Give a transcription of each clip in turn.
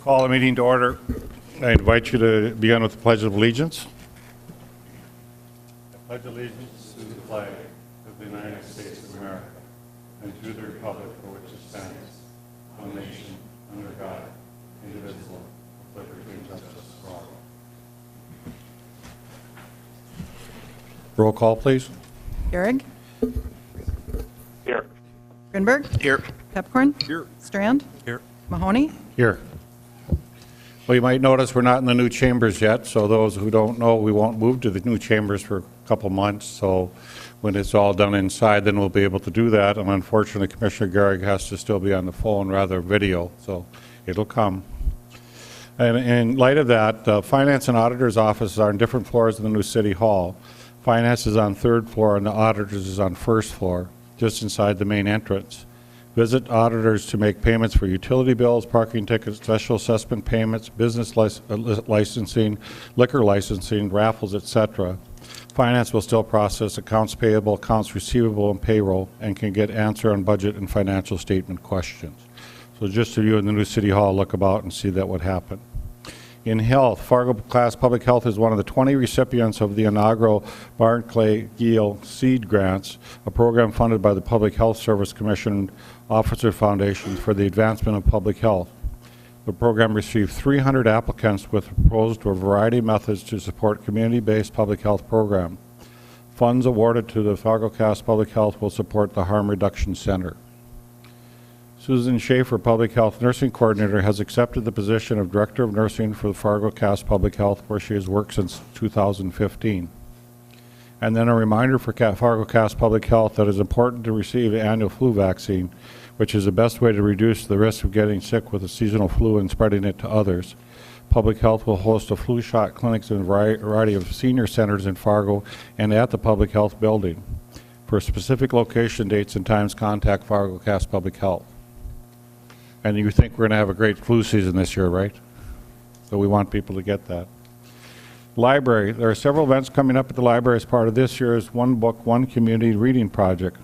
Call the meeting to order. I invite you to begin with the Pledge of Allegiance. I pledge allegiance to the flag of the United States of America and to the republic for which it stands, one nation, under God, indivisible, with liberty and justice for all. Roll call, please. Gehrig? Here. Grinberg? Here. Pepcorn? Here. Strand? Here. Mahoney? Here. Well, you might notice we're not in the new chambers yet, so those who don't know, we won't move to the new chambers for a couple months. So when it's all done inside, then we'll be able to do that. And unfortunately, Commissioner Gehrig has to still be on the phone rather than video, so it'll come. And in light of that, Finance and Auditor's offices are on different floors in the new City Hall. Finance is on third floor and the Auditor's is on first floor, just inside the main entrance. Visit auditors to make payments for utility bills, parking tickets, special assessment payments, business licensing, liquor licensing, raffles, etc. Finance will still process accounts payable, accounts receivable, and payroll, and can get answer on budget and financial statement questions. So just so you in the new City Hall look about and see that would happen. In health, Fargo Class Public Health is one of the 20 recipients of the inaugural Barclay-Gill Seed Grants, a program funded by the Public Health Service Commission Officer Foundation for the advancement of public health. The program received 300 applicants with proposed a variety of methods to support community-based public health program. Funds awarded to the Fargo Class Public Health will support the Harm Reduction Center. Susan Schaefer, Public Health Nursing Coordinator, has accepted the position of Director of Nursing for the Fargo Cass Public Health, where she has worked since 2015. And then a reminder for Fargo Cass Public Health that it is important to receive the annual flu vaccine, which is the best way to reduce the risk of getting sick with the seasonal flu and spreading it to others. Public Health will host a flu shot clinics in a variety of senior centers in Fargo and at the Public Health Building. For specific location dates and times, contact Fargo Cass Public Health. And you think we're going to have a great flu season this year, right? So we want people to get that. Library. There are several events coming up at the library as part of this year's One Book, One Community Reading Project.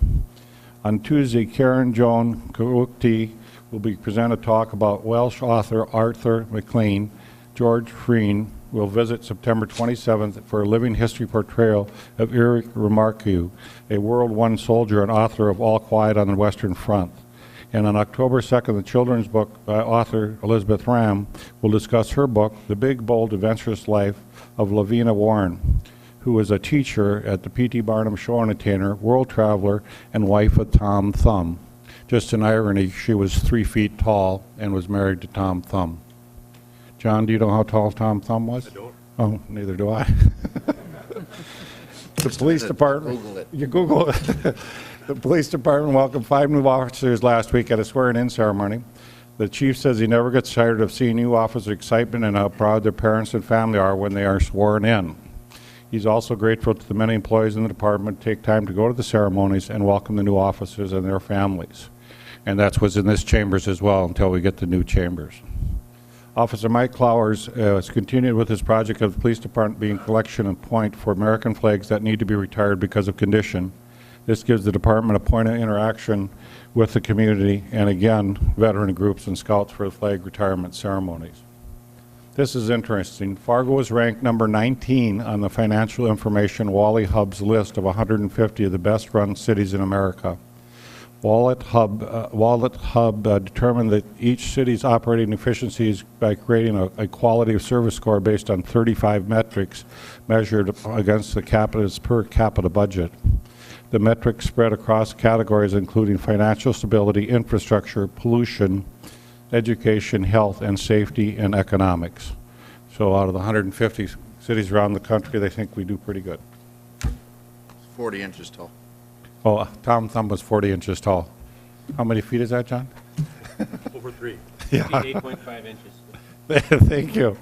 On Tuesday, Karen Joan Kawukti will be present a talk about Welsh author Arthur MacLean. George Freen will visit September 27th for a living history portrayal of Eric Remarque, a World War soldier and author of All Quiet on the Western Front. And on October 2nd, the children's book author Elizabeth Ram will discuss her book, The Big, Bold, Adventurous Life of Lavina Warren, who was a teacher at the P.T. Barnum Show Entertainer, world traveler, and wife of Tom Thumb. Just an irony, she was 3 feet tall and was married to Tom Thumb. John, do you know how tall Tom Thumb was? I don't. Oh, neither do I. The police department. Google it. You Google it. The police department welcomed 5 new officers last week at a swearing-in ceremony. The chief says he never gets tired of seeing new officers' excitement and how proud their parents and family are when they are sworn in. He's also grateful to the many employees in the department who take time to go to the ceremonies and welcome the new officers and their families. And that's what's in this chambers as well until we get the new chambers. Officer Mike Clowers has continued with his project of the police department being collection and point for American flags that need to be retired because of condition. This gives the department a point of interaction with the community and, again, veteran groups and scouts for the flag retirement ceremonies. This is interesting. Fargo was ranked number 19 on the Financial Information Wally Hub's list of 150 of the best-run cities in America. Wallet Hub determined that each city's operating efficiencies by creating a quality of service score based on 35 metrics measured against the per capita budget. The metrics spread across categories including financial stability, infrastructure, pollution, education, health, and safety, and economics. So out of the 150 cities around the country, they think we do pretty good. 40 inches tall. Oh, Tom Thumb was 40 inches tall. How many feet is that, John? Over 3. Yeah. 8.5 inches. Thank you.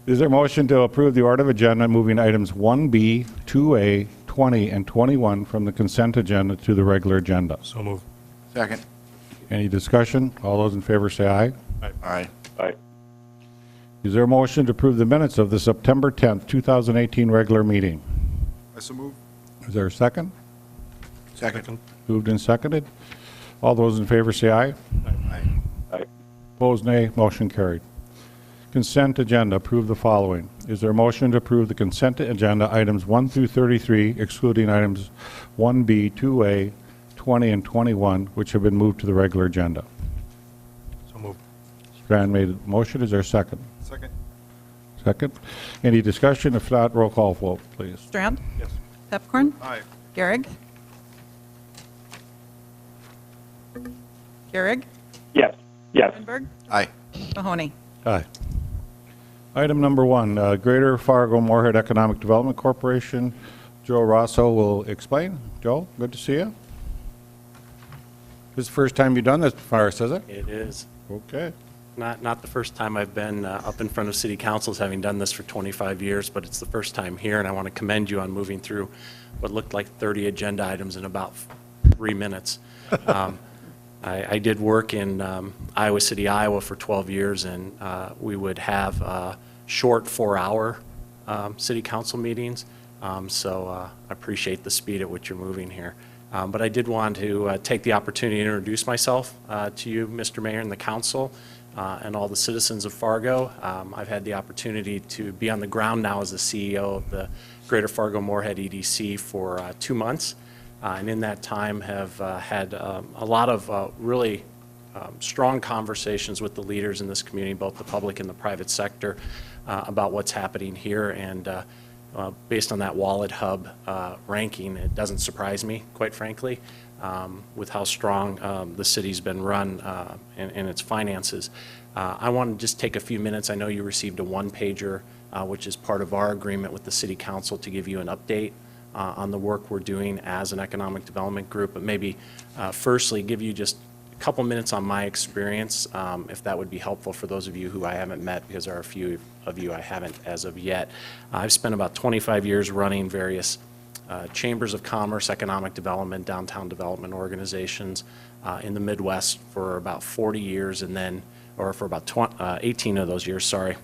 Is there a motion to approve the order of agenda moving items 1B, 2A, 20, and 21 from the consent agenda to the regular agenda? So move. Second. Any discussion? All those in favor say aye. Aye. Aye. Is there a motion to approve the minutes of the September 10th, 2018 regular meeting? I so move. Is there a second? Second. Moved and seconded. All those in favor say aye. Aye. Aye. Opposed, nay. Motion carried. Consent agenda, approve the following. Is there a motion to approve the consent agenda items 1 through 33, excluding items 1B, 2A, 20, and 21, which have been moved to the regular agenda? So moved. Strand made a motion. Is there a second? Second. Second. Any discussion? If not, roll call vote, please. Strand. Yes. Pepcorn. Aye. Gehrig. Gehrig. Yes. Yes. Rudenberg. Aye. Mahoney. Aye. Item number 1, Greater Fargo Moorhead Economic Development Corporation. Joe Rosso will explain. Joe, good to see you. This is the first time you've done this before, is it? It is. Okay. Not the first time I've been up in front of city councils, having done this for 25 years, but it's the first time here, and I want to commend you on moving through what looked like 30 agenda items in about 3 minutes. I did work in Iowa City, Iowa for 12 years, and we would have short 4-hour city council meetings, so I appreciate the speed at which you're moving here. But I did want to take the opportunity to introduce myself to you, Mr. Mayor, and the council, and all the citizens of Fargo. I've had the opportunity to be on the ground now as the CEO of the Greater Fargo Moorhead EDC for 2 months, and in that time have had a lot of really strong conversations with the leaders in this community, both the public and the private sector, about what's happening here. And based on that Wallet Hub ranking, it doesn't surprise me, quite frankly, with how strong the city's been run in its finances. I want to just take a few minutes. I know you received a one-pager, which is part of our agreement with the City Council, to give you an update on the work we're doing as an economic development group, but maybe firstly give you just a couple minutes on my experience, if that would be helpful for those of you who I haven't met, because there are a few of you I haven't as of yet. I've spent about 25 years running various chambers of commerce, economic development, downtown development organizations in the Midwest for about 40 years, and then, or for about 18 of those years, sorry.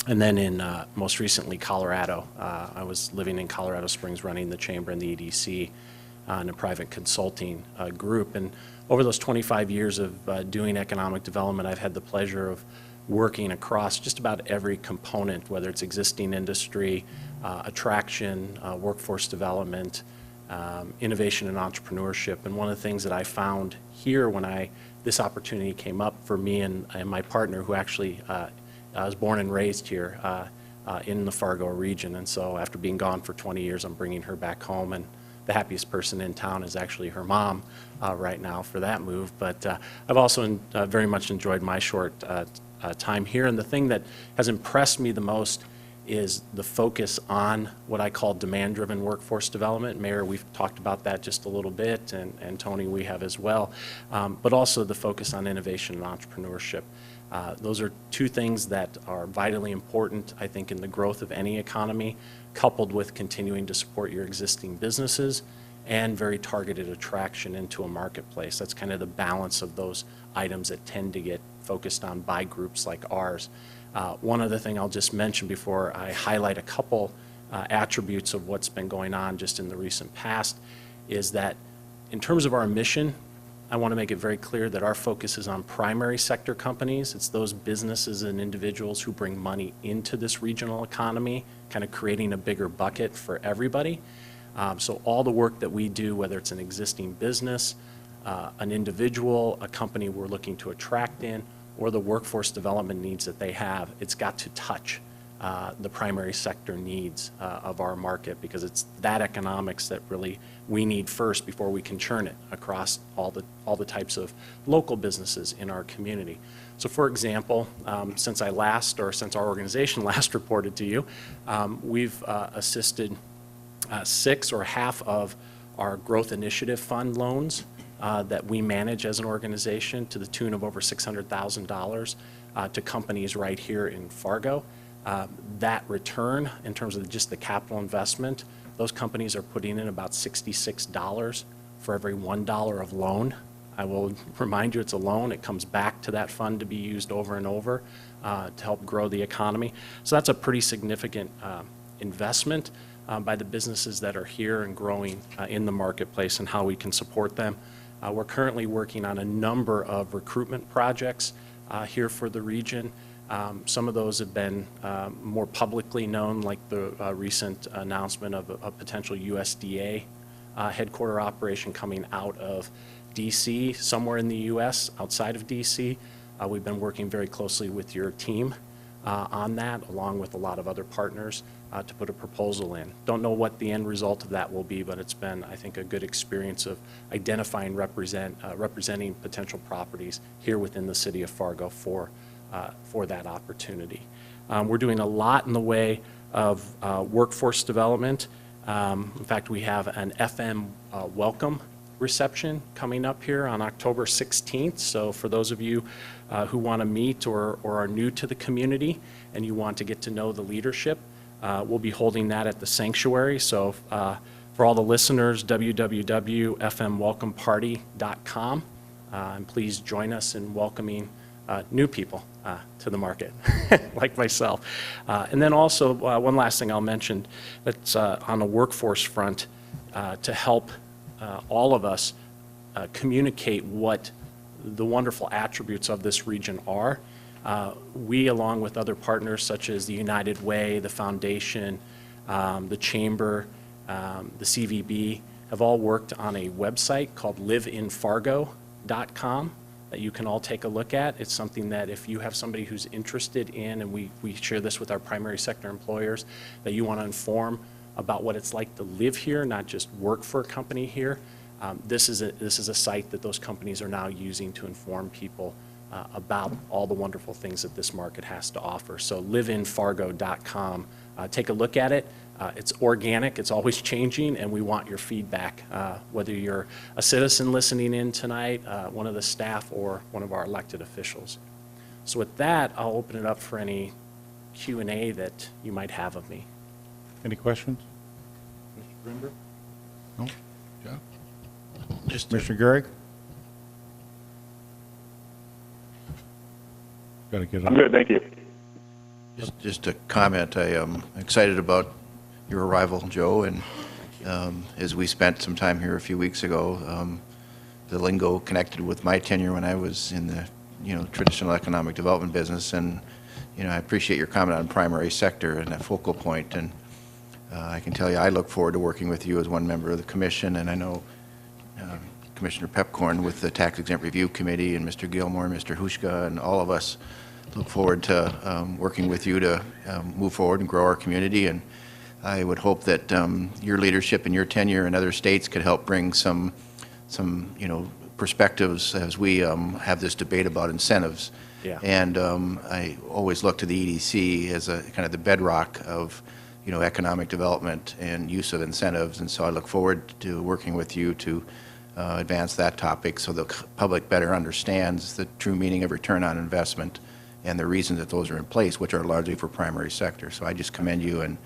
And then in most recently Colorado. I was living in Colorado Springs running the chamber and the EDC in a private consulting group. And over those 25 years of doing economic development, I've had the pleasure of working across just about every component, whether it's existing industry, attraction, workforce development, innovation and entrepreneurship. And one of the things that I found here when this opportunity came up for me and my partner, who actually I was born and raised here in the Fargo region, and so after being gone for 20 years, I'm bringing her back home, and the happiest person in town is actually her mom right now for that move. But I've also very much enjoyed my short time here, and the thing that has impressed me the most is the focus on what I call demand-driven workforce development. Mayor, we've talked about that just a little bit, and Tony, we have as well, but also the focus on innovation and entrepreneurship. Those are two things that are vitally important, I think, in the growth of any economy, coupled with continuing to support your existing businesses and very targeted attraction into a marketplace. That's kind of the balance of those items that tend to get focused on by groups like ours. One other thing I'll just mention before I highlight a couple attributes of what's been going on just in the recent past is that in terms of our mission, I want to make it very clear that our focus is on primary sector companies. It's those businesses and individuals who bring money into this regional economy, kind of creating a bigger bucket for everybody. So all the work that we do, whether it's an existing business, an individual, a company we're looking to attract in, or the workforce development needs that they have, it's got to touch the primary sector needs of our market, because it's that economics that really we need first before we can churn it across all the types of local businesses in our community. So for example, since our organization last reported to you, we've assisted 6 or half of our growth initiative fund loans that we manage as an organization to the tune of over $600,000 to companies right here in Fargo. That return, in terms of just the capital investment, those companies are putting in about $66 for every $1 of loan. I will remind you, it's a loan. It comes back to that fund to be used over and over to help grow the economy. So that's a pretty significant investment by the businesses that are here and growing in the marketplace, and how we can support them. We're currently working on a number of recruitment projects here for the region. Some of those have been more publicly known, like the recent announcement of a potential USDA headquarter operation coming out of DC, somewhere in the US, outside of DC. We've been working very closely with your team on that, along with a lot of other partners, to put a proposal in. Don't know what the end result of that will be, but it's been, I think, a good experience of identifying, representing potential properties here within the city of Fargo for that opportunity. We're doing a lot in the way of workforce development. In fact, we have an FM welcome reception coming up here on October 16th. So for those of you who want to meet or are new to the community and you want to get to know the leadership, we'll be holding that at the sanctuary. So for all the listeners, www.fmwelcomeparty.com, and please join us in welcoming new people to the market, like myself. And then also, one last thing I'll mention that's on the workforce front, to help all of us communicate what the wonderful attributes of this region are. We, along with other partners such as the United Way, the Foundation, the Chamber, the CVB, have all worked on a website called liveinfargo.com that you can all take a look at. It's something that if you have somebody who's interested in, and we share this with our primary sector employers, that you want to inform about what it's like to live here, not just work for a company here. This is a site that those companies are now using to inform people about all the wonderful things that this market has to offer. So liveinfargo.com, take a look at it. It's organic, it's always changing, and we want your feedback, whether you're a citizen listening in tonight, one of the staff, or one of our elected officials. So with that, I'll open it up for any Q&A that you might have of me. Any questions? Mr. Grimberg? No? Jeff? Just Commissioner Gehrig? Got to get it. I'm good, thank you. Just a comment. I am excited about your arrival, Joe, and as we spent some time here a few weeks ago, the lingo connected with my tenure when I was in the traditional economic development business, and I appreciate your comment on primary sector and that focal point, and I can tell you I look forward to working with you as one member of the commission, and I know Commissioner Pepcorn with the Tax Exempt Review Committee, and Mr. Gilmore, Mr. Hushka, and all of us look forward to working with you to move forward and grow our community. And I would hope that your leadership and your tenure in other states could help bring some perspectives as we have this debate about incentives. Yeah. And I always look to the EDC as a kind of the bedrock of economic development and use of incentives. And so I look forward to working with you to advance that topic so the public better understands the true meaning of return on investment and the reasons that those are in place, which are largely for primary sector. So I just commend you, and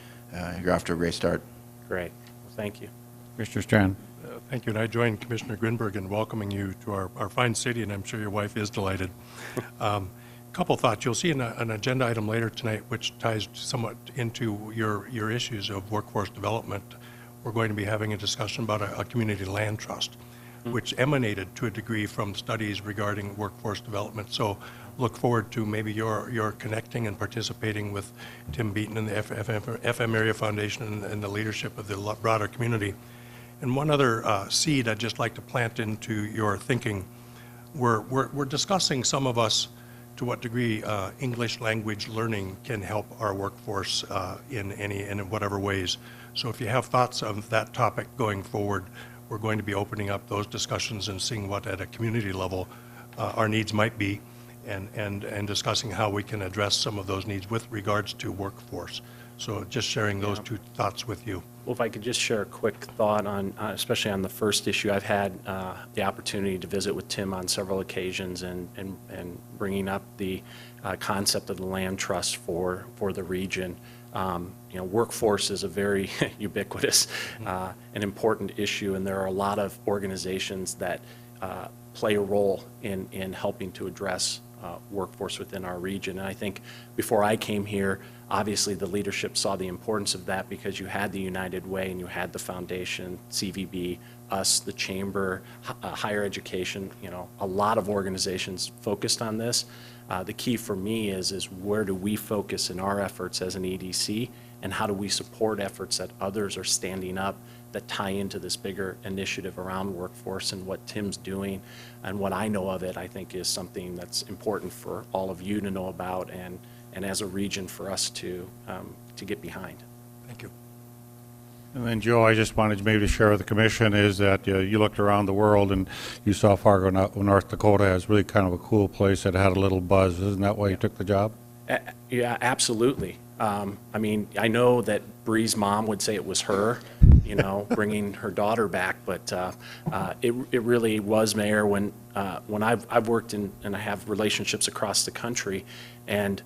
you're off to a great start. Great. Well, thank you. Mr. Strand? Thank you, and I join Commissioner Grinberg in welcoming you to our fine city, and I'm sure your wife is delighted. Couple thoughts. You'll see an agenda item later tonight which ties somewhat into your issues of workforce development. We're going to be having a discussion about a community land trust, which emanated to a degree from studies regarding workforce development. So look forward to maybe your connecting and participating with Tim Beaton and the FM Area Foundation and the leadership of the broader community. And one other seed I'd just like to plant into your thinking. We're discussing, some of us, to what degree English language learning can help our workforce in whatever ways. So if you have thoughts of that topic going forward, we're going to be opening up those discussions and seeing what at a community level our needs might be, and discussing how we can address some of those needs with regards to workforce. So just sharing those two thoughts with you. Well, if I could just share a quick thought on, especially on the first issue, I've had the opportunity to visit with Tim on several occasions and bringing up the concept of the land trust for the region. Workforce is a very ubiquitous and important issue, and there are a lot of organizations that play a role in helping to address workforce within our region. And I think before I came here, obviously the leadership saw the importance of that because you had the United Way and you had the Foundation, CVB, us, the chamber, higher education, a lot of organizations focused on this. The key for me is where do we focus in our efforts as an EDC, and how do we support efforts that others are standing up that tie into this bigger initiative around workforce, and what Tim's doing and what I know of it, I think is something that's important for all of you to know about, and as a region for us to get behind. Thank you. And then, Joe, I just wanted maybe to share with the commission is that you looked around the world and you saw Fargo, North Dakota as really kind of a cool place that had a little buzz. Isn't that why you took the job? Yeah, absolutely. I mean, I know that Bree's mom would say it was her, bringing her daughter back, but it really was, Mayor, when I've worked in, and I have relationships across the country, and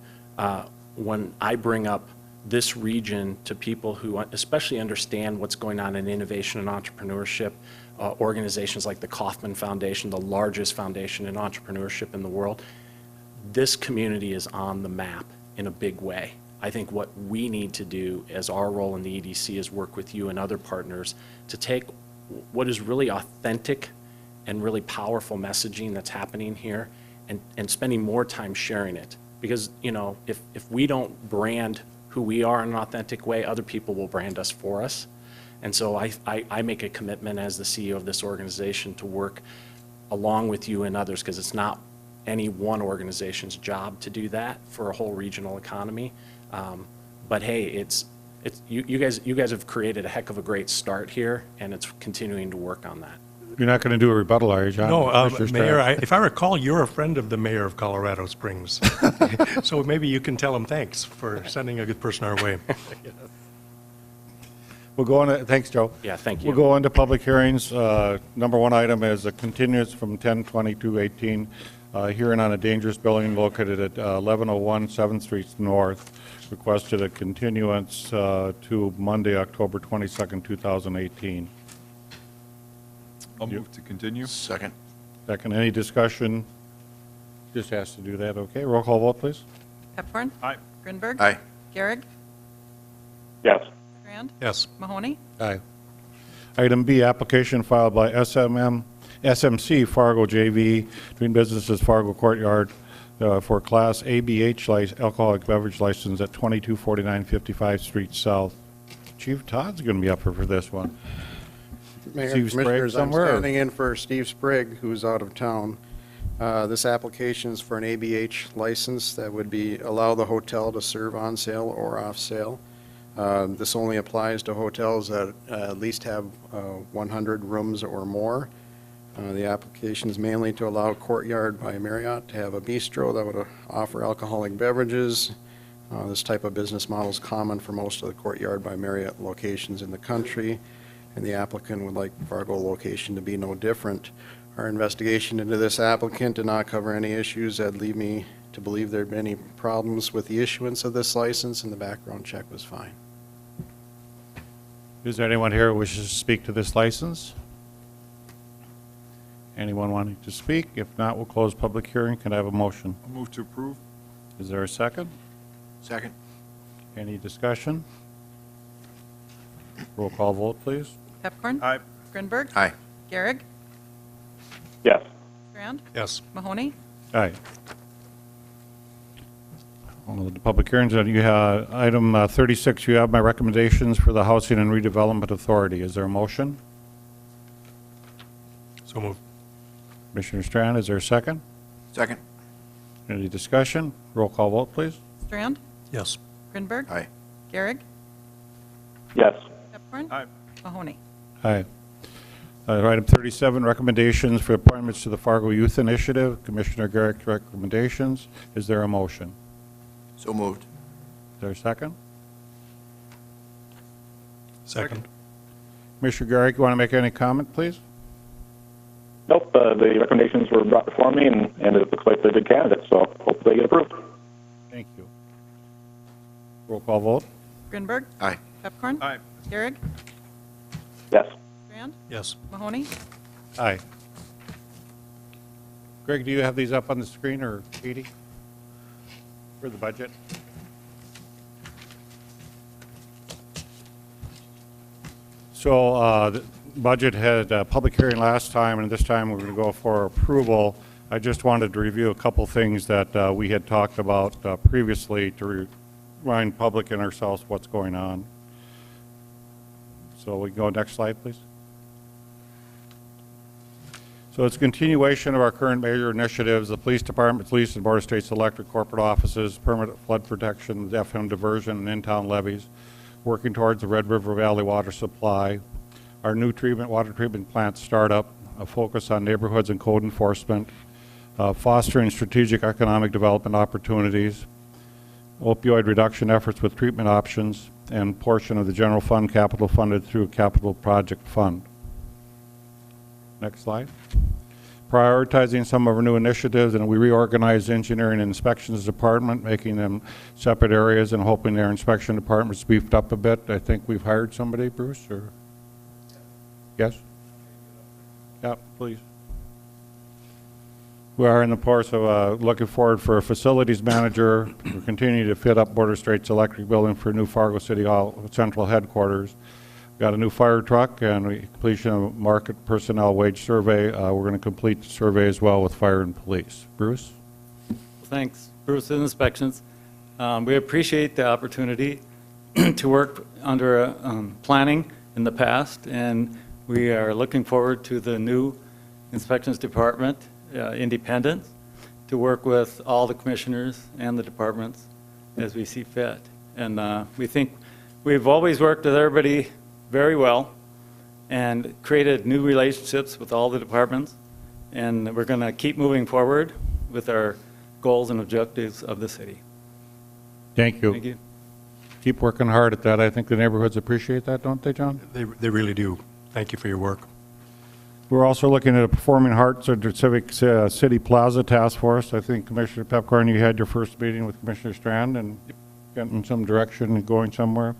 when I bring up this region to people who especially understand what's going on in innovation and entrepreneurship, organizations like the Kauffman Foundation, the largest foundation in entrepreneurship in the world, this community is on the map in a big way. I think what we need to do as our role in the EDC is work with you and other partners to take what is really authentic and really powerful messaging that's happening here and spending more time sharing it. Because, if we don't brand who we are in an authentic way, other people will brand us for us. And so I make a commitment as the CEO of this organization to work along with you and others, because it's not any one organization's job to do that for a whole regional economy. But hey, you guys have created a heck of a great start here, and it's continuing to work on that. You're not going to do a rebuttal, are you, John? No, Commissioner Mayor, Strand? if I recall, you're a friend of the mayor of Colorado Springs. So maybe you can tell him thanks for sending a good person our way. We'll go on. Thanks, Joe. Yeah, thank you. We'll go into public hearings. Number one item is a continuance from 10/22/18, hearing on a dangerous building located at 1101 7th Street North. Requested a continuance to Monday, October 22nd, 2018. I'll move to continue. Second. Second, any discussion? Just has to do that, okay? Roll call vote, please. Pepcorn? Aye. Grinberg? Aye. Garrick? yes, Strand? Yes. Mahoney? Aye. Item B, application filed by SMC Fargo JV, doing business as Fargo Courtyard, for Class ABH alcoholic beverage license at 2249 55th Street South. Chief Todd's going to be up here for this one. Mayor, Steve Sprague Commissioners, I'm somewhere? standing in for Steve Sprague, who's out of town. This application is for an ABH license that would allow the hotel to serve on sale or off sale. This only applies to hotels that at least have 100 rooms or more. The application is mainly to allow Courtyard by Marriott to have a bistro that would offer alcoholic beverages. This type of business model is common for most of the Courtyard by Marriott locations in the country, and the applicant would like Fargo location to be no different. Our investigation into this applicant did not cover any issues that lead me to believe there had been any problems with the issuance of this license, and the background check was fine. Is there anyone here who wishes to speak to this license? Anyone wanting to speak? If not, we'll close public hearing. Can I have a motion? I'll move to approve. Is there a second? Second. Any discussion? Roll call vote, please. Pepcorn? Aye. Grinberg? Aye. Garrick? yes, Strand? Yes. Mahoney? Aye. All of the public hearings, you have item 36, you have my recommendations for the Housing and Redevelopment Authority. Is there a motion? So moved. Commissioner Strand, is there a second? Second. Any discussion? Roll call vote, please. Strand? Yes. Grinberg? Aye. Garrick? yes, Pepcorn? Aye. Mahoney? Aye. Item 37, recommendations for appointments to the Fargo Youth Initiative. Commissioner Garrick's recommendations. Is there a motion? So moved. Is there a second? Second. Commissioner Garrick, you want to make any comment, please? nope, the recommendations were brought before me, and it looks like they're good candidates, so hopefully they get approved. Thank you. Roll call vote. Grinberg? Aye. Pepcorn? Aye. Garrick? Yes, Strand? Yes. Mahoney? Aye. Greg, do you have these up on the screen, or Katie? For the budget? So budget had a public hearing last time, and this time we're going to go for approval. I just wanted to review a couple things that we had talked about previously to remind public and ourselves what's going on. So we can go next slide, please. So it's a continuation of our current major initiatives, the police department, police and Board of State's electric corporate offices, permanent flood protection, FM diversion, and in-town levies, working towards the Red River Valley water supply, our new water treatment plant startup, a focus on neighborhoods and code enforcement, fostering strategic economic development opportunities, opioid reduction efforts with treatment options, and portion of the general fund capital funded through a capital project fund. Next slide. Prioritizing some of our new initiatives, and we reorganized the engineering and inspections department, making them separate areas and hoping their inspection department's beefed up a bit. I think we've hired somebody, Bruce, or? Yes? Yeah, please. We are in the course of looking forward for a facilities manager. We're continuing to fit up Border Straits Electric Building for new Fargo City Hall Central Headquarters. Got a new fire truck and completion of market personnel wage survey. We're going to complete the survey as well with fire and police. Bruce? Thanks. Bruce, Inspections. We appreciate the opportunity to work under planning in the past, and we are looking forward to the new inspections department, independent, to work with all the commissioners and the departments as we see fit. And we think we've always worked with everybody very well and created new relationships with all the departments, and we're going to keep moving forward with our goals and objectives of the city. Thank you. Thank you. Keep working hard at that. I think the neighborhoods appreciate that, don't they, John? They really do. Thank you for your work. We're also looking at a Performing Arts or Civic City Plaza Task Force. I think Commissioner Pepcorn, you had your first meeting with Commissioner Strand and getting some direction and going somewhere.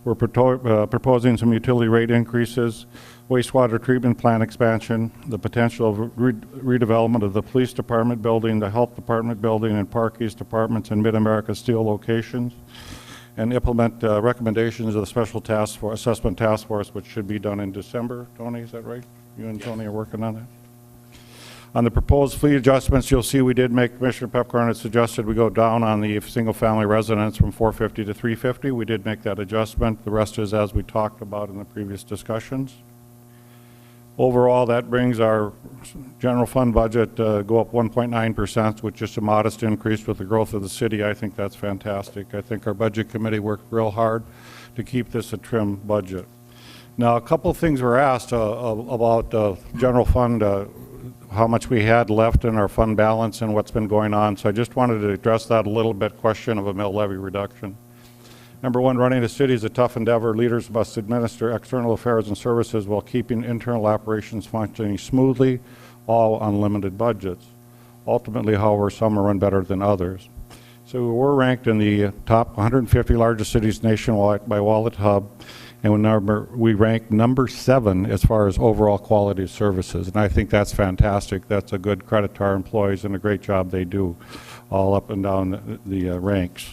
We're proposing some utility rate increases, wastewater treatment plant expansion, the potential of redevelopment of the police department building, the health department building, and Park East departments in Mid-America Steel locations, and implement recommendations of the Special Task Force, Assessment Task Force, which should be done in December. Tony, is that right? You and Tony are working on that? On the proposed fleet adjustments, you'll see we did make, Commissioner Pepcorn had suggested we go down on the single-family residence from 450 to 350. We did make that adjustment. The rest is as we talked about in the previous discussions. Overall, that brings our general fund budget go up 1.9%, which is a modest increase with the growth of the city. I think that's fantastic. I think our budget committee worked real hard to keep this a trim budget. Now, a couple of things were asked about general fund, how much we had left in our fund balance and what's been going on. So I just wanted to address that a little bit, question of a mill levy reduction. Number one, running a city is a tough endeavor. Leaders must administer external affairs and services while keeping internal operations functioning smoothly, all on limited budgets. Ultimately, however, some are run better than others. So we're ranked in the top 150 largest cities nationwide by Wallet Hub, and we rank number 7 as far as overall quality of services. And I think that's fantastic. That's a good credit to our employees and a great job they do all up and down the ranks.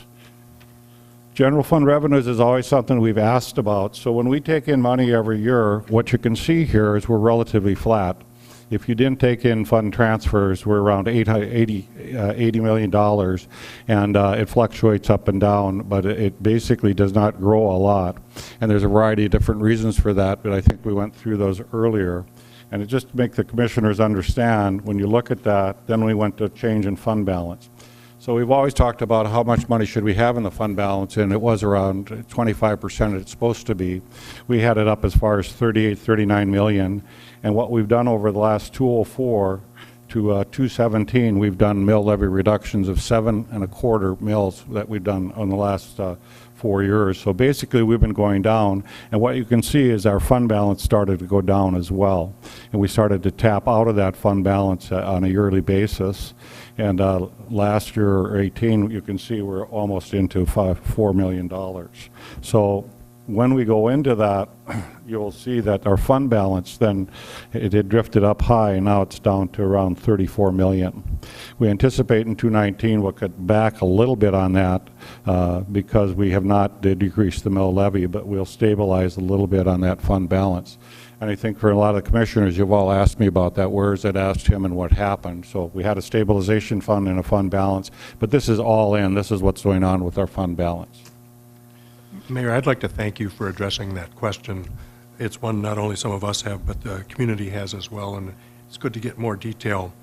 General fund revenues is always something we've asked about. So when we take in money every year, what you can see here is we're relatively flat. If you didn't take in fund transfers, we're around $80 million, and it fluctuates up and down, but it basically does not grow a lot. And there's a variety of different reasons for that, but I think we went through those earlier. And it just to make the commissioners understand, when you look at that, then we went to change in fund balance. So we've always talked about how much money should we have in the fund balance, and it was around 25% it's supposed to be. We had it up as far as 38, 39 million. And what we've done over the last 2004 to 2017, we've done mill levy reductions of 7.25 mills that we've done on the last 4 years. So basically we've been going down, and what you can see is our fund balance started to go down as well. And we started to tap out of that fund balance on a yearly basis. And last year, or 18, you can see we're almost into $4 million. So when we go into that, you'll see that our fund balance then, it had drifted up high, and now it's down to around 34 million. We anticipate in 2019 we'll cut back a little bit on that because we have not decreased the mill levy, but we'll stabilize a little bit on that fund balance. And I think for a lot of the commissioners, you've all asked me about that. Where is it? Asked him and what happened. So we had a stabilization fund and a fund balance, but this is all in. This is what's going on with our fund balance. Mayor, I'd like to thank you for addressing that question. It's one not only some of us have, but the community has as well, and it's good to get more detail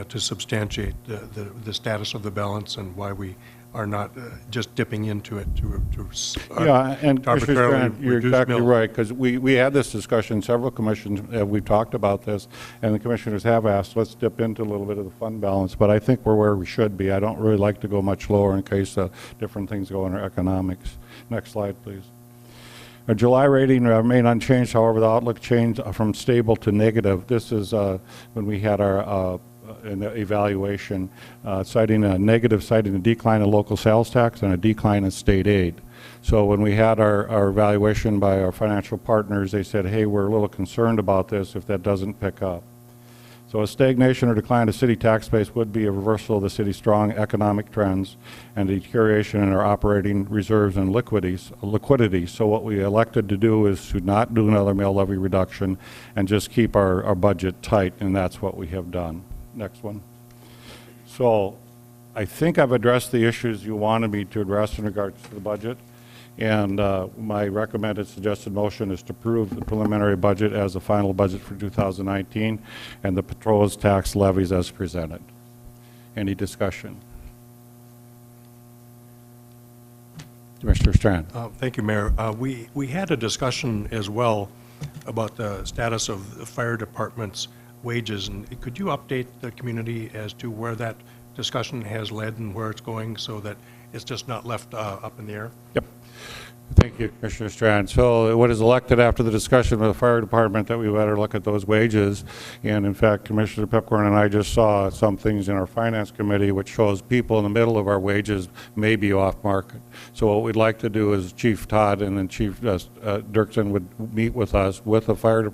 to substantiate the status of the balance and why we are not just dipping into it to Yeah, and Commissioner arbitrarily Strand, you're reduce exactly mills. right, because we had this discussion, several commissions, we've talked about this, and the commissioners have asked, let's dip into a little bit of the fund balance, but I think we're where we should be. I don't really like to go much lower in case different things go in our economics. Next slide, please. Our July rating remained unchanged, however, the outlook changed from stable to negative. This is when we had our in the evaluation, citing a decline in local sales tax and a decline in state aid. So when we had our evaluation by our financial partners, they said, hey, we're a little concerned about this if that doesn't pick up. So a stagnation or decline of city tax base would be a reversal of the city's strong economic trends and a deterioration in our operating reserves and liquidity. So what we elected to do is to not do another mill levy reduction and just keep our budget tight, and that's what we have done. Next one. So I think I've addressed the issues you wanted me to address in regards to the budget. And my recommended suggested motion is to approve the preliminary budget as the final budget for 2019 and the proposed tax levies as presented. Any discussion? Commissioner Strand. Thank you, Mayor. We had a discussion as well about the status of the fire department's wages, and could you update the community as to where that discussion has led and where it's going so that it's just not left up in the air? Yep. Thank you, Commissioner Strand. So what is elected after the discussion with the fire department that we better look at those wages. And in fact, Commissioner Pepcorn and I just saw some things in our finance committee which shows people in the middle of our wages may be off market. So what we'd like to do is Chief Todd and then Chief Dirksen would meet with us with the fire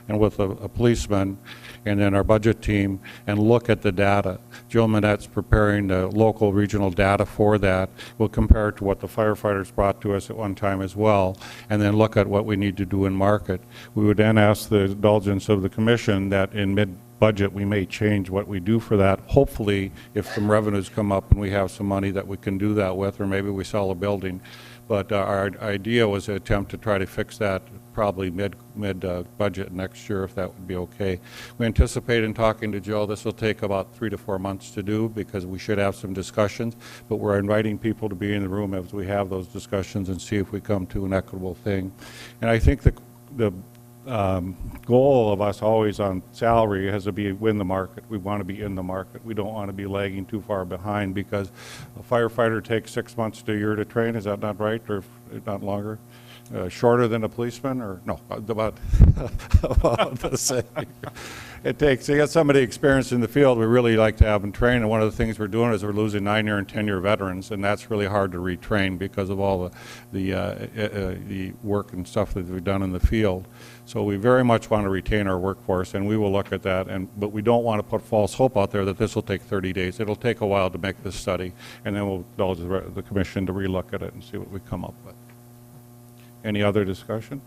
and with a policeman and then our budget team and look at the data. Joe Manette's preparing the local regional data for that. We'll compare it to what the firefighters brought to us at one time as well, and then look at what we need to do in market. We would then ask the indulgence of the commission that in mid-budget we may change what we do for that. Hopefully, if some revenues come up and we have some money that we can do that with, or maybe we sell a building. But our idea was to attempt to try to fix that probably mid-budget next year, if that would be okay. We anticipate in talking to Joe, this will take about 3 to 4 months to do because we should have some discussions, but we're inviting people to be in the room as we have those discussions and see if we come to an equitable thing. And I think the goal of us always on salary has to be win the market. We want to be in the market. We don't want to be lagging too far behind because a firefighter takes 6 months to a year to train. Is that not right, or not longer? Shorter than a policeman, or no, about the same. It takes, to get somebody experienced in the field, we really like to have them train, and one of the things we're doing is we're losing 9-year and 10-year veterans, and that's really hard to retrain because of all the work and stuff that we've done in the field. So we very much want to retain our workforce, and we will look at that, but we don't want to put false hope out there that this will take 30 days. It'll take a while to make this study, and then we'll indulge the commission to relook at it and see what we come up with. Any other discussion?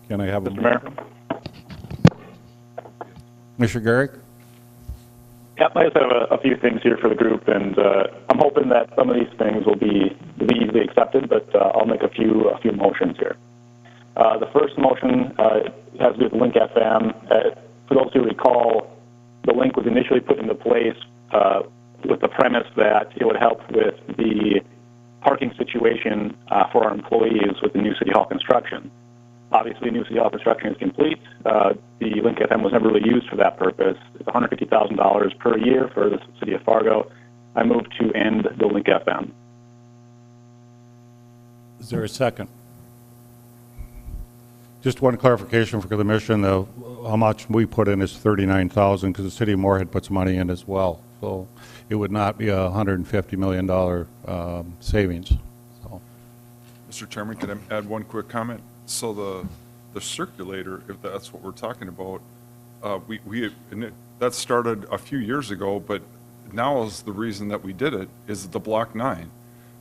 Can I have a... Mr. Mayor? Mr. Garrick? Yep, I just have a few things here for the group, and I'm hoping that some of these things will be easily accepted, but I'll make a few motions here. The first motion has to do with Link FM. For those who recall, the link was initially put into place with the premise that it would help with the parking situation for our employees with the new City Hall construction. Obviously, new City Hall construction is complete. The Link FM was never really used for that purpose. It's $150,000 per year for the City of Fargo. I move to end the Link FM. Is there a second? Just one clarification for the commission, though, how much we put in is $39,000 because the city of Moorhead puts money in as well. So it would not be a $150 million savings. So. Mr. Chairman, can I add one quick comment? So the circulator, if that's what we're talking about, that started a few years ago, but now is the reason that we did it is the Block 9.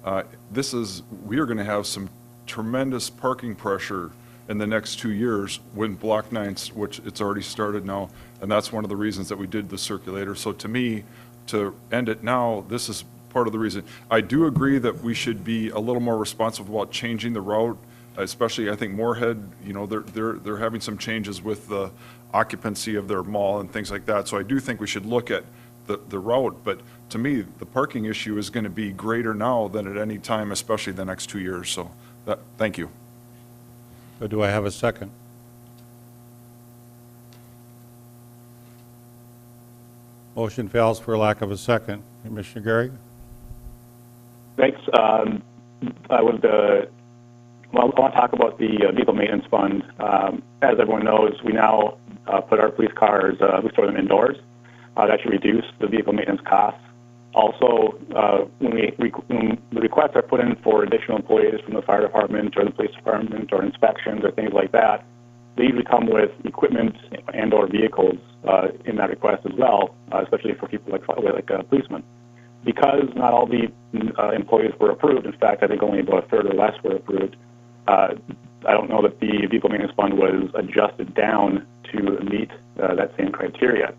We are going to have some tremendous parking pressure in the next 2 years when Block 9, which it's already started now, and that's one of the reasons that we did the circulator. So to me, to end it now, this is part of the reason. I do agree that we should be a little more responsive about changing the route, especially I think Moorhead, you know, they're having some changes with the occupancy of their mall and things like that. So I do think we should look at the route, but to me, the parking issue is going to be greater now than at any time, especially the next 2 years. So thank you. So do I have a second? Motion fails for lack of a second. Commissioner Gehrig? Thanks. I want to talk about the vehicle maintenance fund. As everyone knows, we now put our police cars, we store them indoors. That should reduce the vehicle maintenance costs. Also, when the requests are put in for additional employees from the fire department or the police department or inspections or things like that, they usually come with equipment and or vehicles in that request as well, especially for people like policemen. Because not all the employees were approved, in fact, I think only about a third or less were approved, I don't know that the vehicle maintenance fund was adjusted down to meet that same criteria.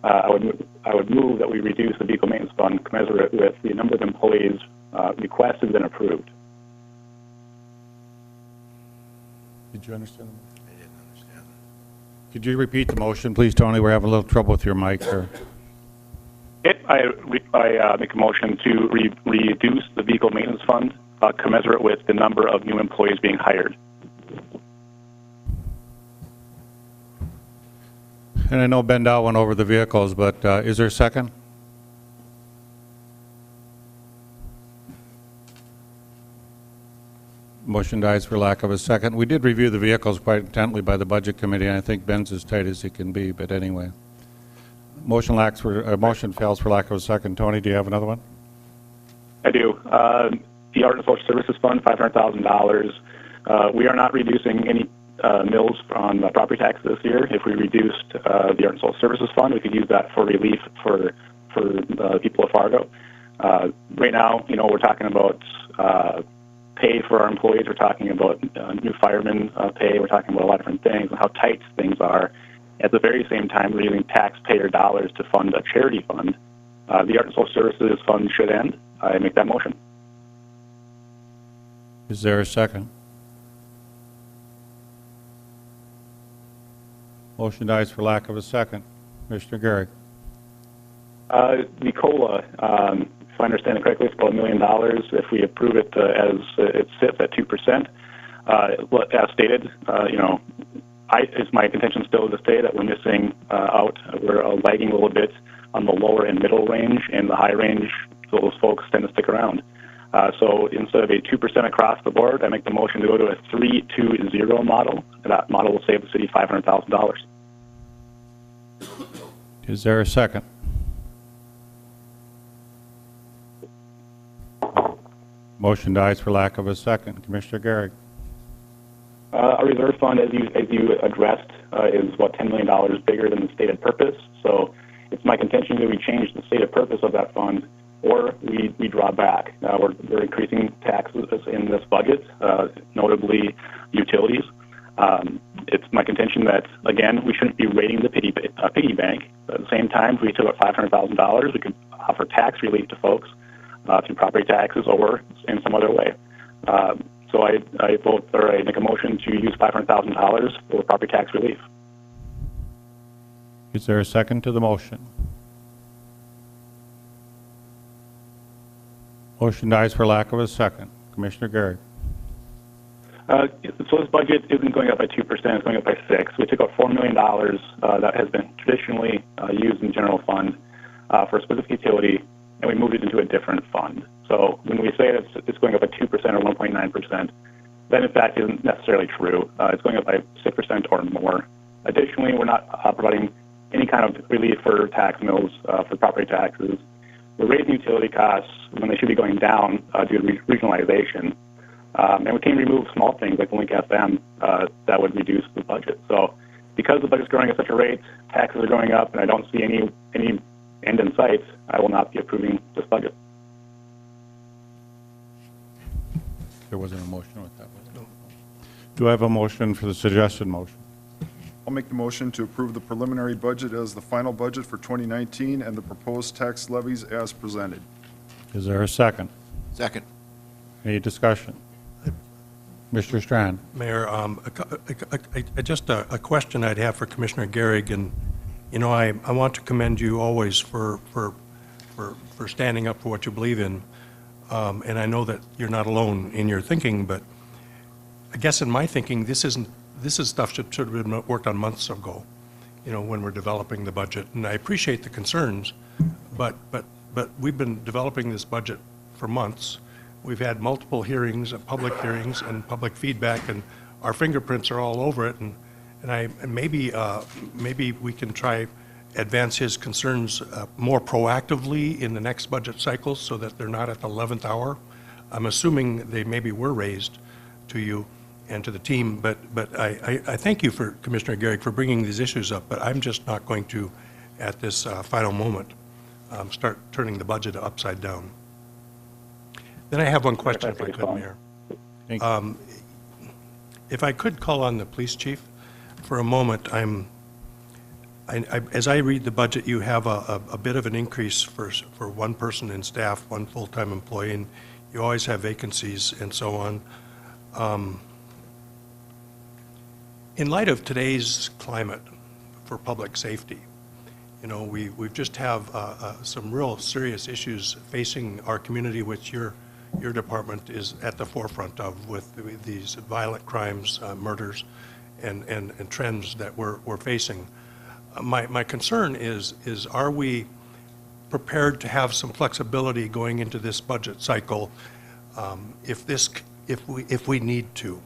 I would move that we reduce the vehicle maintenance fund commensurate with the number of employees requested and approved. Did you understand? I didn't understand. Could you repeat the motion, please, Tony? We're having a little trouble with your mic there. I make a motion to reduce the vehicle maintenance fund commensurate with the number of new employees being hired. And I know Ben Dow went over the vehicles, but is there a second? Motion dies for lack of a second. We did review the vehicles quite intently by the Budget Committee, and I think Ben's as tight as he can be, but anyway. Motion fails for lack of a second. Tony, do you have another one? I do. The Art and Social Services Fund, $500,000. We are not reducing any mills on property tax this year. If we reduced the Art and Social Services Fund, we could use that for relief for the people of Fargo. Right now, you know, we're talking about pay for our employees. We're talking about new firemen pay. We're talking about a lot of different things and how tight things are. At the very same time, we're using taxpayer dollars to fund a charity fund. The Art and Social Services Fund should end. I make that motion. Is there a second? Motion dies for lack of a second. Commissioner Gehrig. The COLA, if I understand it correctly, it's about $1 million. If we approve it as it sits at 2%, as stated, you know, it's my contention still to this day that we're missing out. We're lagging a little bit on the lower and middle range, and the high range, those folks tend to stick around. So instead of a 2% across the board, I make the motion to go to a 3-2-0 model. That model will save the city $500,000. Is there a second? Motion dies for lack of a second. Commissioner Gehrig. Our reserve fund, as you addressed, is about $10 million bigger than the stated purpose. So it's my contention that we change the stated purpose of that fund, or we draw back. We're increasing taxes in this budget, notably utilities. It's my contention that, again, we shouldn't be raiding the piggy bank. At the same time, if we took out $500,000, we could offer tax relief to folks through property taxes or in some other way. So I make a motion to use $500,000 for property tax relief. Is there a second to the motion? Motion dies for lack of a second. Commissioner Gehrig. So this budget isn't going up by 2%, it's going up by 6%. We took out $4 million that has been traditionally used in the general fund for a specific utility, and we moved it into a different fund. So when we say that it's going up by 2% or 1.9%, that in fact isn't necessarily true. It's going up by 6% or more. Additionally, we're not providing any kind of relief for tax mills, for property taxes. We're raising utility costs when they should be going down due to regionalization. And we can remove small things like the Link FM that would reduce the budget. So because the budget's growing at such a rate, taxes are going up, and I don't see any end in sight, I will not be approving this budget. There wasn't a motion with that, was there? Do I have a motion for the suggested motion? I'll make the motion to approve the preliminary budget as the final budget for 2019 and the proposed tax levies as presented. Is there a second? Second. Any discussion? Mr. Strand? Mayor, just a question I'd have for Commissioner Gehrig, and, you know, I want to commend you always for standing up for what you believe in, and I know that you're not alone in your thinking, but I guess in my thinking, this is stuff that should have been worked on months ago, you know, when we're developing the budget, and I appreciate the concerns, but we've been developing this budget for months. We've had multiple hearings, public hearings, and public feedback, and our fingerprints are all over it. And maybe we can try advance his concerns more proactively in the next budget cycle, so that they're not at the 11th hour. I'm assuming they maybe were raised to you and to the team, but I thank you, for Commissioner Gehrig, for bringing these issues up. But I'm just not going to, at this final moment, start turning the budget upside down. Then I have one question, if I could, Mayor. Thank you. If I could call on the police chief for a moment. As I read the budget, you have a bit of an increase for one person in staff, one full-time employee, and you always have vacancies and so on. In light of today's climate for public safety, you know, we've just have some real serious issues facing our community, which your department is at the forefront of, with these violent crimes, murders, and trends that we're facing. My concern is are we prepared to have some flexibility going into this budget cycle if we need to?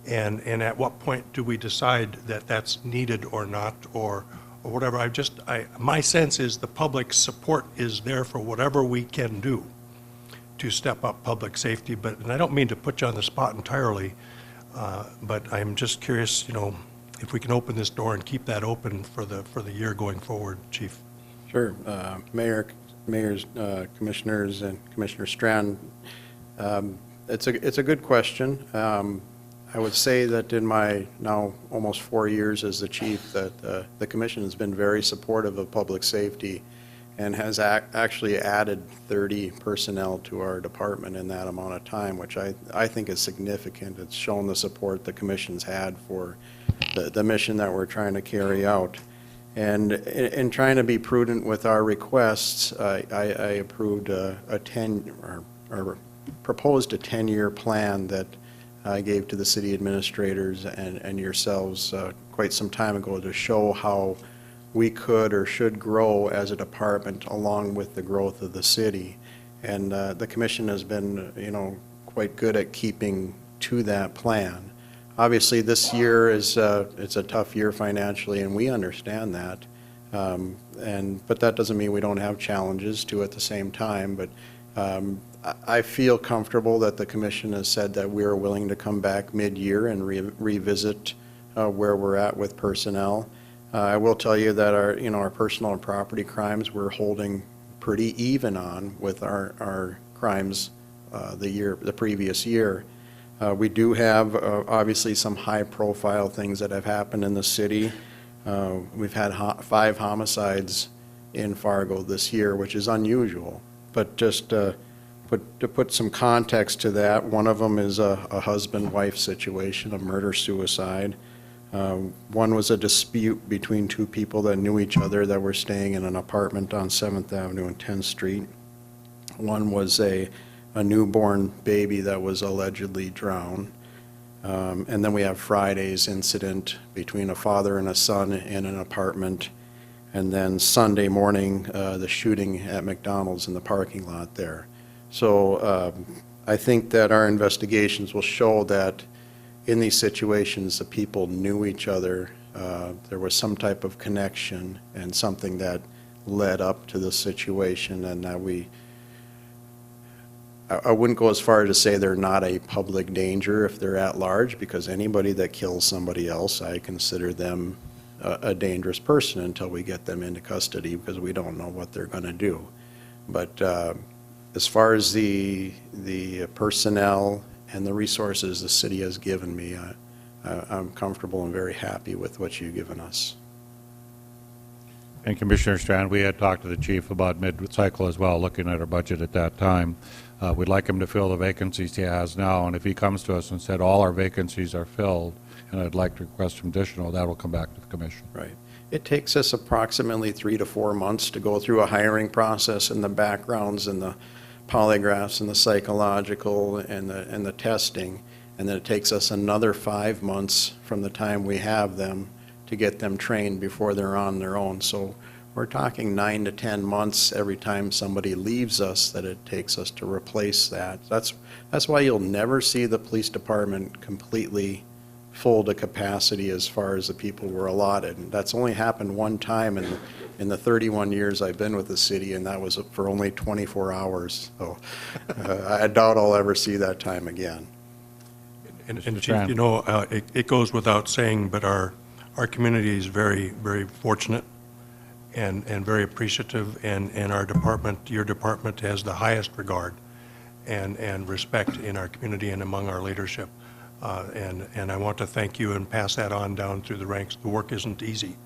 And at what point do we decide that that's needed or not, or whatever? My sense is the public support is there for whatever we can do to step up public safety, and I don't mean to put you on the spot entirely, but I'm just curious, you know, if we can open this door and keep that open for the year going forward, Chief. Sure. Mayors, commissioners, and Commissioner Strand, it's a good question. I would say that in my now almost 4 years as the chief, that the commission has been very supportive of public safety and has actually added 30 personnel to our department in that amount of time, which I think is significant. It's shown the support the commission's had for the mission that we're trying to carry out. And in trying to be prudent with our requests, I approved proposed a 10-year plan that I gave to the city administrators and yourselves quite some time ago to show how we could or should grow as a department along with the growth of the city. And the commission has been, you know, quite good at keeping to that plan. Obviously, this year is it's a tough year financially, and we understand that. But that doesn't mean we don't have challenges too at the same time. But I feel comfortable that the commission has said that we are willing to come back mid-year and revisit where we're at with personnel. I will tell you that our personal and property crimes we're holding pretty even on with our crimes the previous year. We do have obviously some high-profile things that have happened in the city. We've had 5 homicides in Fargo this year, which is unusual. But just to put some context to that, one of them is a husband-wife situation, a murder-suicide. One was a dispute between 2 people that knew each other that were staying in an apartment on 7th Avenue and 10th Street. One was a newborn baby that was allegedly drowned. And then we have Friday's incident between a father and a son in an apartment. And then Sunday morning, the shooting at McDonald's in the parking lot there. So I think that our investigations will show that in these situations, the people knew each other. There was some type of connection and something that led up to the situation, and that I wouldn't go as far as to say they're not a public danger if they're at large, because anybody that kills somebody else, I consider them a dangerous person until we get them into custody, because we don't know what they're going to do. But as far as the personnel and the resources the city has given me, I'm comfortable and very happy with what you've given us. And Commissioner Strand, we had talked to the chief about mid-cycle as well, looking at our budget at that time. We'd like him to fill the vacancies he has now, and if he comes to us and said all our vacancies are filled, and I'd like to request some additional, that will come back to the commission. Right. It takes us approximately 3 to 4 months to go through a hiring process and the backgrounds and the polygraphs and the psychological and the testing. And then it takes us another 5 months from the time we have them to get them trained before they're on their own. So we're talking 9 to 10 months every time somebody leaves us that it takes us to replace that. That's why you'll never see the police department completely full to capacity as far as the people were allotted. And that's only happened one time in the 31 years I've been with the city, and that was for only 24 hours. So I doubt I'll ever see that time again. And Chief, you know, it goes without saying, but our community is very, very fortunate and very appreciative, and our department, your department, has the highest regard and respect in our community and among our leadership. And I want to thank you and pass that on down through the ranks. The work isn't easy,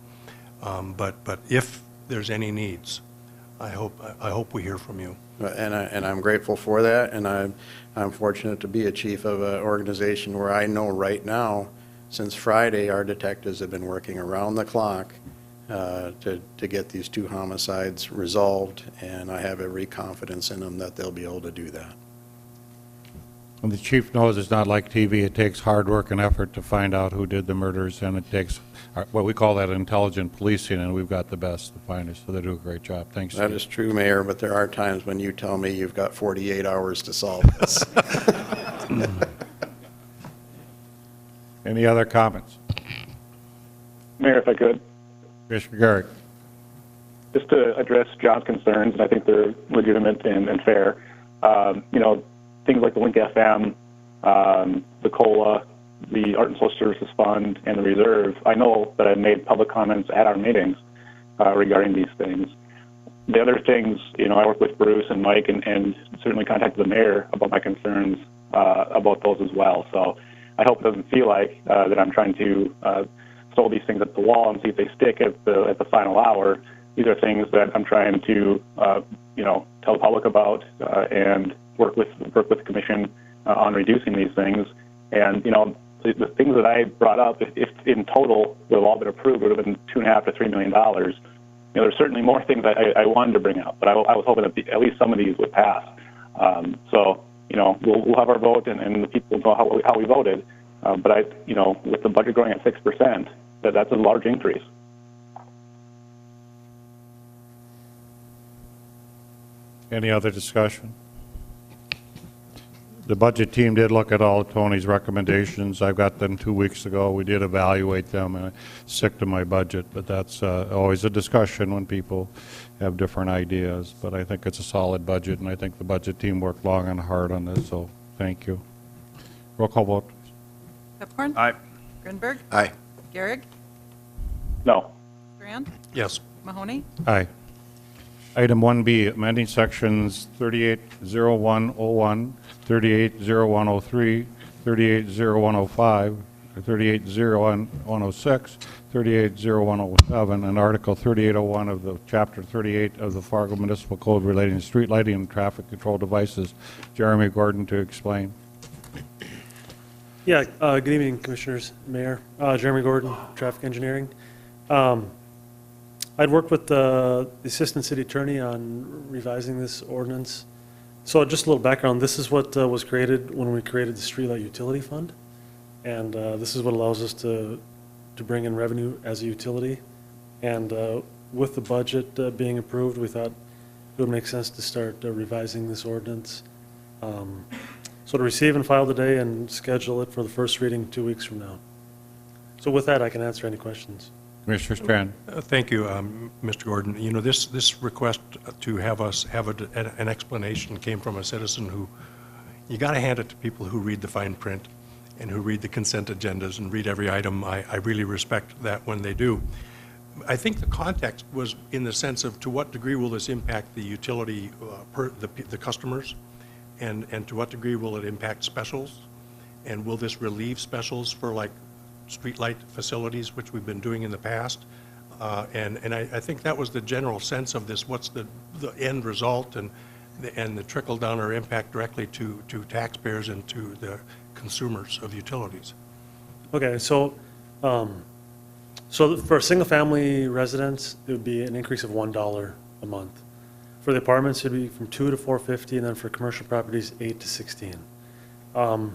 but if there's any needs, I hope we hear from you. And I'm grateful for that, and I'm fortunate to be a chief of an organization where I know right now, since Friday, our detectives have been working around the clock to get these 2 homicides resolved, and I have every confidence in them that they'll be able to do that. And the chief knows it's not like TV. It takes hard work and effort to find out who did the murders, and it takes what we call that intelligent policing, and we've got the best, the finest, so they do a great job. Thanks, That Steve. is true, Mayor, but there are times when you tell me you've got 48 hours to solve this. Any other comments? Mayor, if I could, Commissioner Garrick. just to address John's concerns, and I think they're legitimate and fair. You know, things like the Link FM, the COLA, the Art and Social Services Fund, and the Reserve, I know that I've made public comments at our meetings regarding these things. The other things, you know, I work with Bruce and Mike and certainly contacted the mayor about my concerns about those as well. So I hope it doesn't feel like that I'm trying to throw these things at the wall and see if they stick at the final hour. These are things that I'm trying to, you know, tell the public about and work with the commission on reducing these things. And, you know, the things that I brought up, if in total would have all been approved, would have been $2.5 to $3 million. You know, there's certainly more things I wanted to bring up, but I was hoping that at least some of these would pass. So, you know, we'll have our vote, and the people know how we voted. But you know, with the budget growing at 6%, that's a large increase. Any other discussion? The budget team did look at all of Tony's recommendations. I got them 2 weeks ago. We did evaluate them, and I stick to my budget, but that's always a discussion when people have different ideas. But I think it's a solid budget, and I think the budget team worked long and hard on this, so thank you. Roll call vote. Pepcorn? Aye. Grinberg? Aye. Garrick? No. Strand? Yes. Mahoney? Aye. Item 1B, amending sections 380101, 380103, 380105, 380106, 380107, and Article 3801 of the Chapter 38 of the Fargo Municipal Code relating to street lighting and traffic control devices. Jeremy Gordon to explain. Yeah, good evening, Commissioners, Mayor. Jeremy Gordon, Traffic Engineering. I'd worked with the Assistant City Attorney on revising this ordinance. So just a little background, this is what was created when we created the Streetlight Utility Fund. And this is what allows us to bring in revenue as a utility. And with the budget being approved, we thought it would make sense to start revising this ordinance. So to receive and file today and schedule it for the first reading 2 weeks from now. So with that, I can answer any questions. Commissioner Strand. Thank you, Mr. Gordon. You know, this request to have us have an explanation came from a citizen who, you got to hand it to people who read the fine print and who read the consent agendas and read every item. I really respect that when they do. I think the context was in the sense of to what degree will this impact the utility, the customers, and to what degree will it impact specials? And will this relieve specials for like streetlight facilities, which we've been doing in the past. And I think that was the general sense of this, what's the end result and the trickle down or impact directly to taxpayers and to the consumers of utilities. Okay, so for a single-family residence, it would be an increase of $1 a month. For the apartments, it'd be from $2 to $4.50, and then for commercial properties, $8 to $16.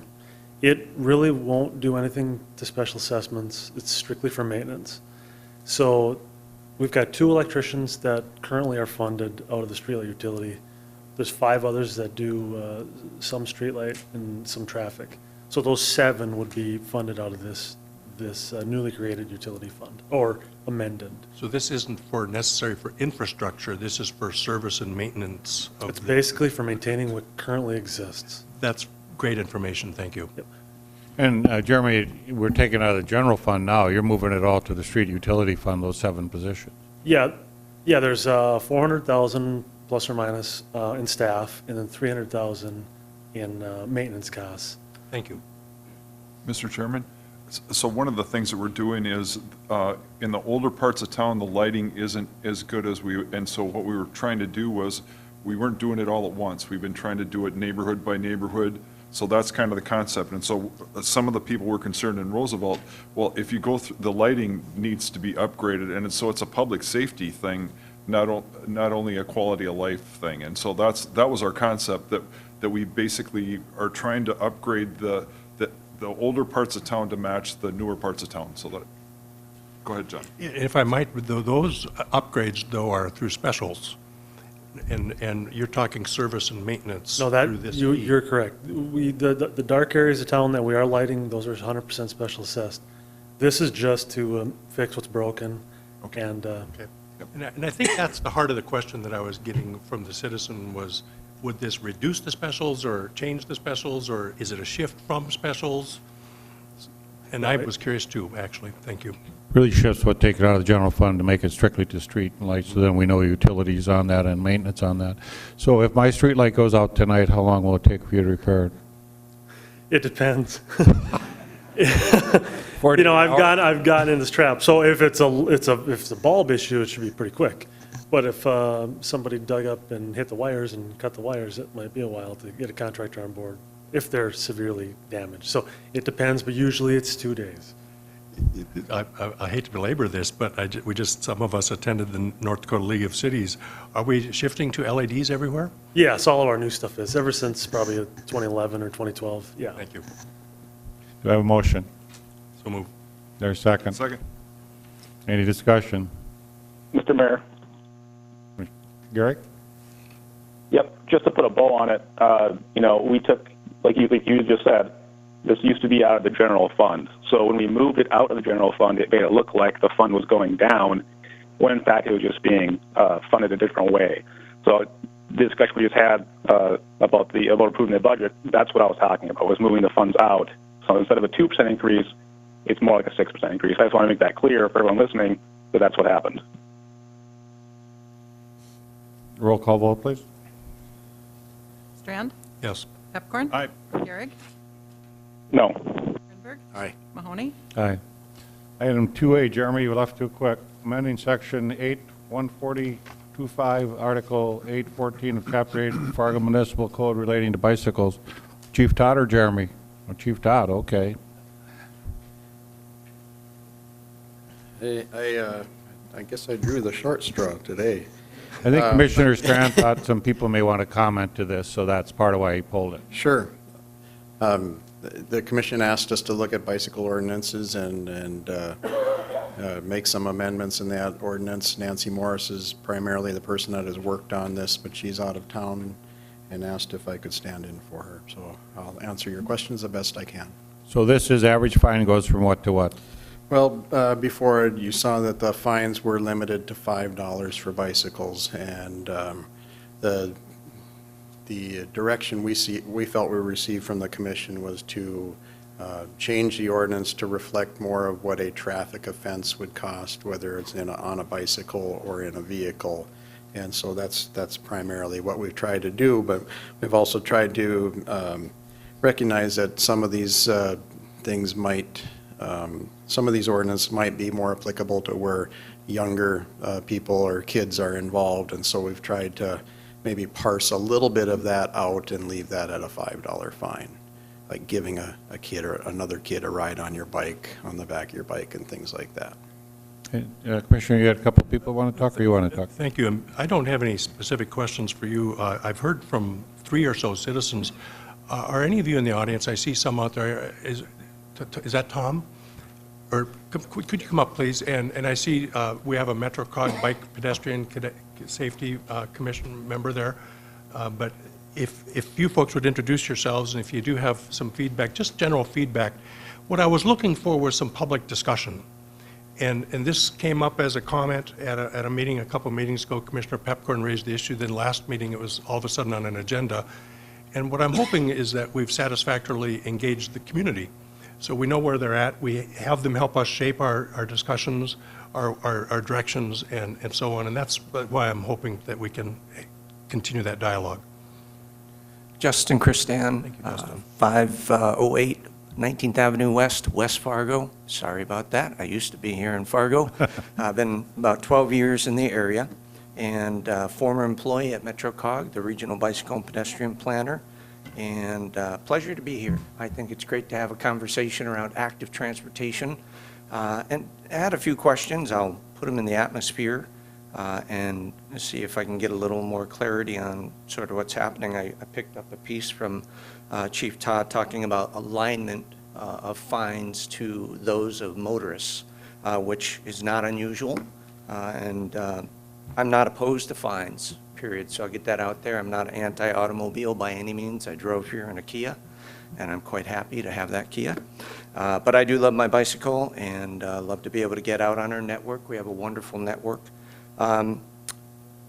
It really won't do anything to special assessments. It's strictly for maintenance. So we've got 2 electricians that currently are funded out of the streetlight utility. There's 5 others that do some streetlight and some traffic. So those 7 would be funded out of this newly created utility fund, or amended. So this isn't necessary for infrastructure, this is for service and maintenance of It's basically for maintaining what currently exists. That's great information, thank you. Yep. And Jeremy, we're taking out of the general fund now. You're moving it all to the street utility fund, those 7 positions. Yeah, there's 400,000 plus or minus in staff, and then 300,000 in maintenance costs. Thank you. Mr. Chairman, so one of the things that we're doing is, in the older parts of town, the lighting isn't as good as and so what we were trying to do was, we weren't doing it all at once. We've been trying to do it neighborhood by neighborhood. So that's kind of the concept. And so some of the people were concerned in Roosevelt, well, if you go through, the lighting needs to be upgraded. And so it's a public safety thing, not only a quality of life thing. And so that was our concept, that we basically are trying to upgrade the older parts of town to match the newer parts of town. So that, go ahead, John. If I might, those upgrades, though, are through specials, and you're talking service and maintenance No, through this fee. you're correct. The dark areas of town that we are lighting, those are 100% special assessed. This is just to fix what's broken. Okay. And Okay. And I think that's the heart of the question that I was getting from the citizen was, would this reduce the specials or change the specials, or is it a shift from specials? And I was curious too, actually. Thank you. Really shifts what taken out of the general fund to make it strictly to street lights, so then we know utilities on that and maintenance on that. So if my street light goes out tonight, how long will it take for you to repair it? it depends. I've gotten in this trap. So if it's a bulb issue, it should be pretty quick. But if somebody dug up and hit the wires and cut the wires, it might be a while to get a contractor on board if they're severely damaged. So it depends, but usually it's 2 days. I hate to belabor this, but some of us attended the North Dakota League of Cities. Are we shifting to LEDs everywhere? Yes, all of our new stuff is, ever since probably 2011 or 2012, yeah. Thank you. Do I have a motion? So move. There's a second. Second. Any discussion? Mr. Mayor? Garrick? Yep, just to put a bow on it, we took, like you just said, this used to be out of the general fund. So when we moved it out of the general fund, it made it look like the fund was going down, when in fact it was just being funded a different way. So the discussion we just had about approving the budget, that's what I was talking about, was moving the funds out. So instead of a 2% increase, it's more like a 6% increase. I just want to make that clear for everyone listening that that's what happened. Roll call vote, please. Strand? Yes. Pepcorn? Aye. Gehrig? No. Grinberg? Aye. Mahoney? Aye. Item 2A, Jeremy, you left too quick. Amending Section 8-140-25, Article 814 of Chapter 8 of Fargo Municipal Code relating to bicycles. Chief Todd or Jeremy? Oh, Chief Todd, okay. I guess I drew the short straw today. I think Commissioner Strand thought some people may want to comment to this, so that's part of why he pulled it. Sure. The commission asked us to look at bicycle ordinances and make some amendments in that ordinance. Nancy Morris is primarily the person that has worked on this, but she's out of town and asked if I could stand in for her. So I'll answer your questions the best I can. So this is average fine goes from what to what? Well, before you saw that the fines were limited to $5 for bicycles, and the direction we felt we received from the commission was to change the ordinance to reflect more of what a traffic offense would cost, whether it's on a bicycle or in a vehicle. And so that's primarily what we've tried to do, but we've also tried to recognize that some of these things might Some of these ordinances might be more applicable to where younger people or kids are involved, and so we've tried to maybe parse a little bit of that out and leave that at a $5 fine, like giving a kid or another kid a ride on your bike, on the back of your bike, and things like that. Commissioner, you had a couple of people want to talk, or you want to talk? Thank you. I don't have any specific questions for you. I've heard from 3 or so citizens. Are any of you in the audience, I see some out there, is that Tom? Or could you come up, please? And I see we have a MetroCog Bike Pedestrian Safety Commission member there. But if you folks would introduce yourselves, and if you do have some feedback, just general feedback. What I was looking for was some public discussion. And this came up as a comment at a meeting a couple of meetings ago. Commissioner Pepcorn raised the issue. Then last meeting, it was all of a sudden on an agenda. And what I'm hoping is that we've satisfactorily engaged the community. So we know where they're at. We have them help us shape our discussions, our directions, and so on. And that's why I'm hoping that we can continue that dialogue. Justin Christan, Thank you, Justin. 508 19th Avenue West, West Fargo. Sorry about that. I used to be here in Fargo. I've been about 12 years in the area, and former employee at MetroCog, the Regional Bicycle and Pedestrian Planner, and pleasure to be here. I think it's great to have a conversation around active transportation, and I had a few questions. I'll put them in the atmosphere and see if I can get a little more clarity on sort of what's happening. I picked up a piece from Chief Todd talking about alignment of fines to those of motorists, which is not unusual. And I'm not opposed to fines, period. So I'll get that out there. I'm not anti-automobile by any means. I drove here in a Kia, and I'm quite happy to have that Kia. But I do love my bicycle and love to be able to get out on our network. We have a wonderful network.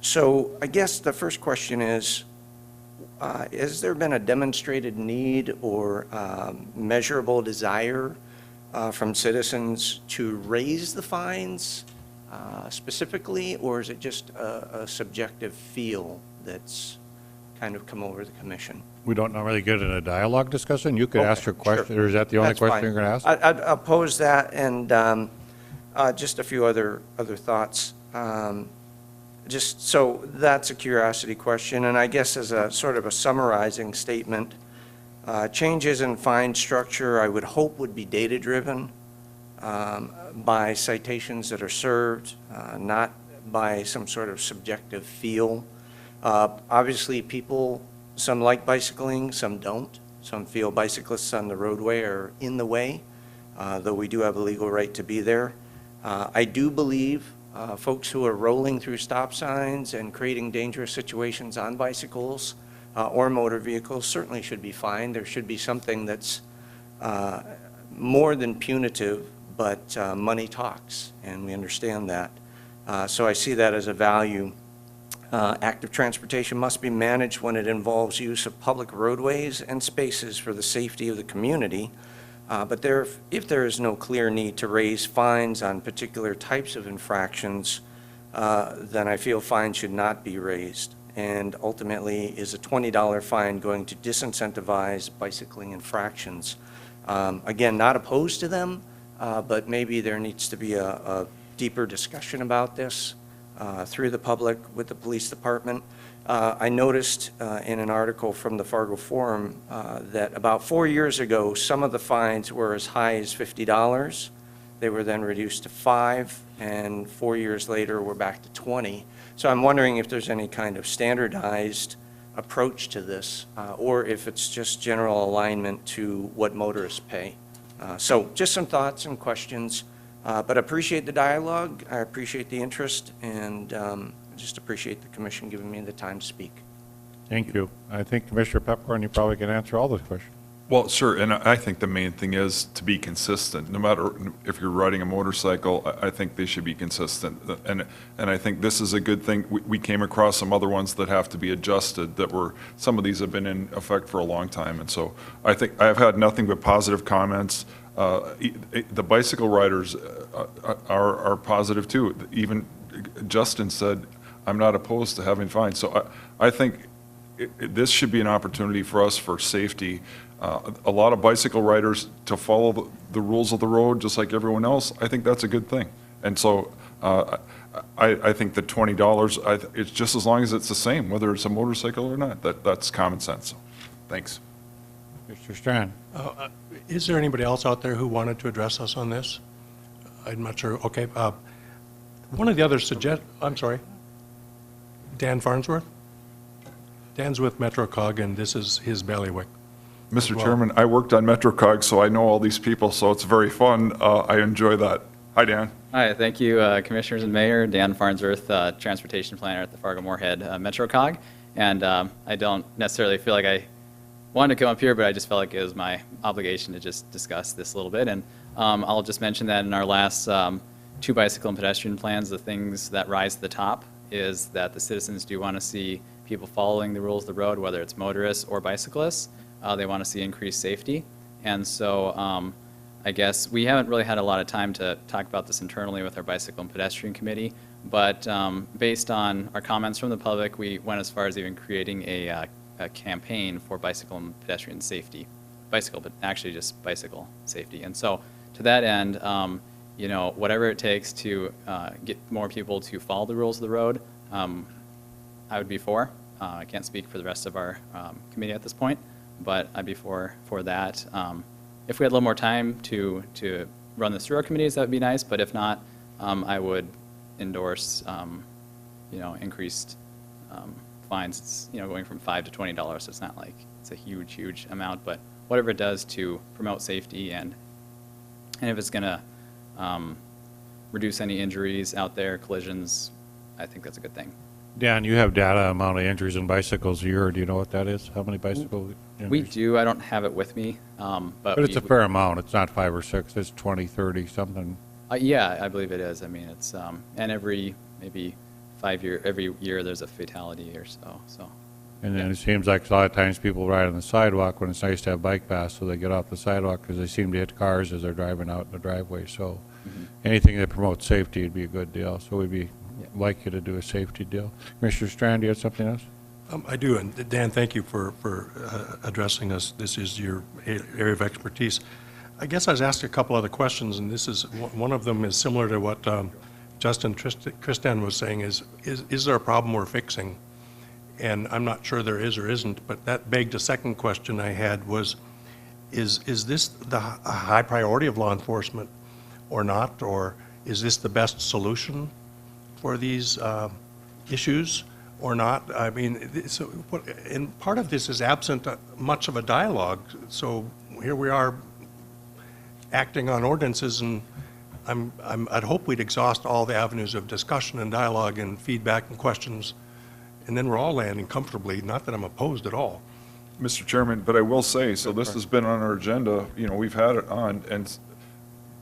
So I guess the first question is, has there been a demonstrated need or measurable desire from citizens to raise the fines specifically, or is it just a subjective feel that's kind of come over the commission? We don't normally get in a dialogue discussion. You could Okay, ask your question, sure. or is that the only That's question fine. you're going to ask? I'll pose that, and just a few other thoughts. Just so that's a curiosity question, and I guess as a sort of a summarizing statement, changes in fine structure I would hope would be data-driven by citations that are served, not by some sort of subjective feel. Obviously, people, some like bicycling, some don't. Some feel bicyclists on the roadway are in the way, though we do have a legal right to be there. I do believe folks who are rolling through stop signs and creating dangerous situations on bicycles or motor vehicles certainly should be fined. There should be something that's more than punitive, but money talks, and we understand that. So I see that as a value. Active transportation must be managed when it involves use of public roadways and spaces for the safety of the community. But if there is no clear need to raise fines on particular types of infractions, then I feel fines should not be raised. And ultimately, is a $20 fine going to disincentivize bicycling infractions? Again, not opposed to them, but maybe there needs to be a deeper discussion about this through the public with the police department. I noticed in an article from the Fargo Forum that about 4 years ago, some of the fines were as high as $50. They were then reduced to $5, and 4 years later, we're back to $20. So I'm wondering if there's any kind of standardized approach to this, or if it's just general alignment to what motorists pay. So just some thoughts and questions, but I appreciate the dialogue. I appreciate the interest, and just appreciate the commission giving me the time to speak. Thank you. I think Commissioner Pepcorn, you probably can answer all those questions. Well, sure, and I think the main thing is to be consistent. No matter if you're riding a motorcycle, I think they should be consistent. And I think this is a good thing. We came across some other ones that have to be adjusted some of these have been in effect for a long time. And so I think I've had nothing but positive comments. The bicycle riders are positive too. Even Justin said, I'm not opposed to having fines. So I think this should be an opportunity for us for safety. A lot of bicycle riders to follow the rules of the road, just like everyone else, I think that's a good thing. And so I think the $20, it's just as long as it's the same, whether it's a motorcycle or not. That's common sense. Thanks. Mr. Strand? Is there anybody else out there who wanted to address us on this? I'm not sure. Okay. One of the others I'm sorry. Dan Farnsworth? Dan's with MetroCog, and this is his bailiwick. Mr. Well- Chairman, I worked on MetroCog, so I know all these people, so it's very fun. I enjoy that. Hi, Dan. Hi, thank you, Commissioners and Mayor. Dan Farnsworth, Transportation Planner at the Fargo Moorhead MetroCog. And I don't necessarily feel like I wanted to come up here, but I just felt like it was my obligation to just discuss this a little bit. And I'll just mention that in our last two bicycle and pedestrian plans, the things that rise to the top is that the citizens do want to see people following the rules of the road, whether it's motorists or bicyclists. They want to see increased safety. And so I guess we haven't really had a lot of time to talk about this internally with our bicycle and pedestrian committee, but based on our comments from the public, we went as far as even creating a campaign for bicycle and pedestrian safety. Bicycle, but actually just bicycle safety. And so to that end, you know, whatever it takes to get more people to follow the rules of the road, I would be for. I can't speak for the rest of our committee at this point, but I'd be for that. If we had a little more time to run this through our committees, that would be nice, but if not, I would endorse, you know, increased fines. It's, you know, going from $5 to $20, so it's not like it's a huge, huge amount, but whatever it does to promote safety and if it's going to reduce any injuries out there, collisions, I think that's a good thing. Dan, you have data amount of injuries in bicycles a year. Do you know what that is? How many bicycle injuries? We do. I don't have it with me, But it's a fair amount. It's not 5 or 6. It's 20, 30, something. Yeah, I believe it is. I mean, it's and every maybe every year there's a fatality or so. So. And then it seems like a lot of times people ride on the sidewalk when it's nice to have bike paths, so they get off the sidewalk because they seem to hit cars as they're driving out in the driveway. So anything that promotes safety would be a good deal. So we'd like you to do a safety deal. Commissioner Strand, do you have something else? I do, and Dan, thank you for addressing us. This is your area of expertise. I guess I was asked a couple other questions, and this is one of them is similar to what Justin Tristan was saying. Is there a problem we're fixing? And I'm not sure there is or isn't, but that begged a second question I had was, is this a high priority of law enforcement or not, or is this the best solution for these issues or not? I mean, and part of this is absent much of a dialogue. So here we are acting on ordinances, and I'd hope we'd exhaust all the avenues of discussion and dialogue and feedback and questions, and then we're all landing comfortably. Not that I'm opposed at all. Mr. Chairman, but I will say, so this has been on our agenda, you know, we've had it on, and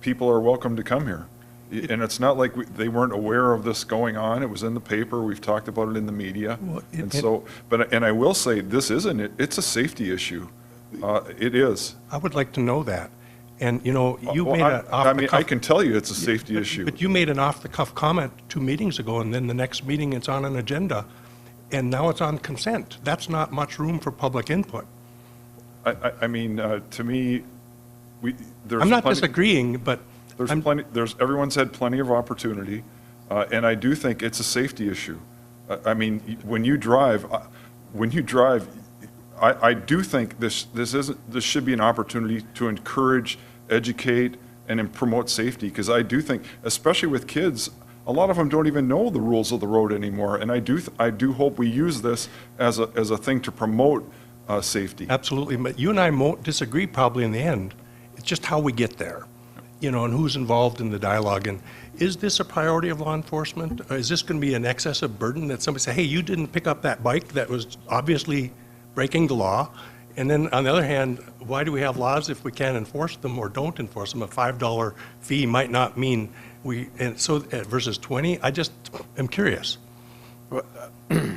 people are welcome to come here. And it's not like they weren't aware of this going on. It was in the paper. We've talked about it in the media. And I will say, this isn't it. It's a safety issue. It is. I would like to know that. And, you know, you Well, made an off-the-cuff... I can tell you it's a safety issue. But you made an off-the-cuff comment 2 meetings ago, and then the next meeting it's on an agenda, and now it's on consent. That's not much room for public input. I mean, to me, there's I'm not plenty- disagreeing, but... Everyone's had plenty of opportunity, and I do think it's a safety issue. I mean, when you drive, I do think this should be an opportunity to encourage, educate, and promote safety, because I do think, especially with kids, a lot of them don't even know the rules of the road anymore, and I do hope we use this as a thing to promote safety. Absolutely, but you and I won't disagree probably in the end. It's just how we get there, you know, and who's involved in the dialogue. And is this a priority of law enforcement? Or is this going to be an excessive burden that somebody say, hey, you didn't pick up that bike that was obviously breaking the law? And then on the other hand, why do we have laws if we can't enforce them or don't enforce them? A $5 fee might not mean and so versus 20. I just am curious.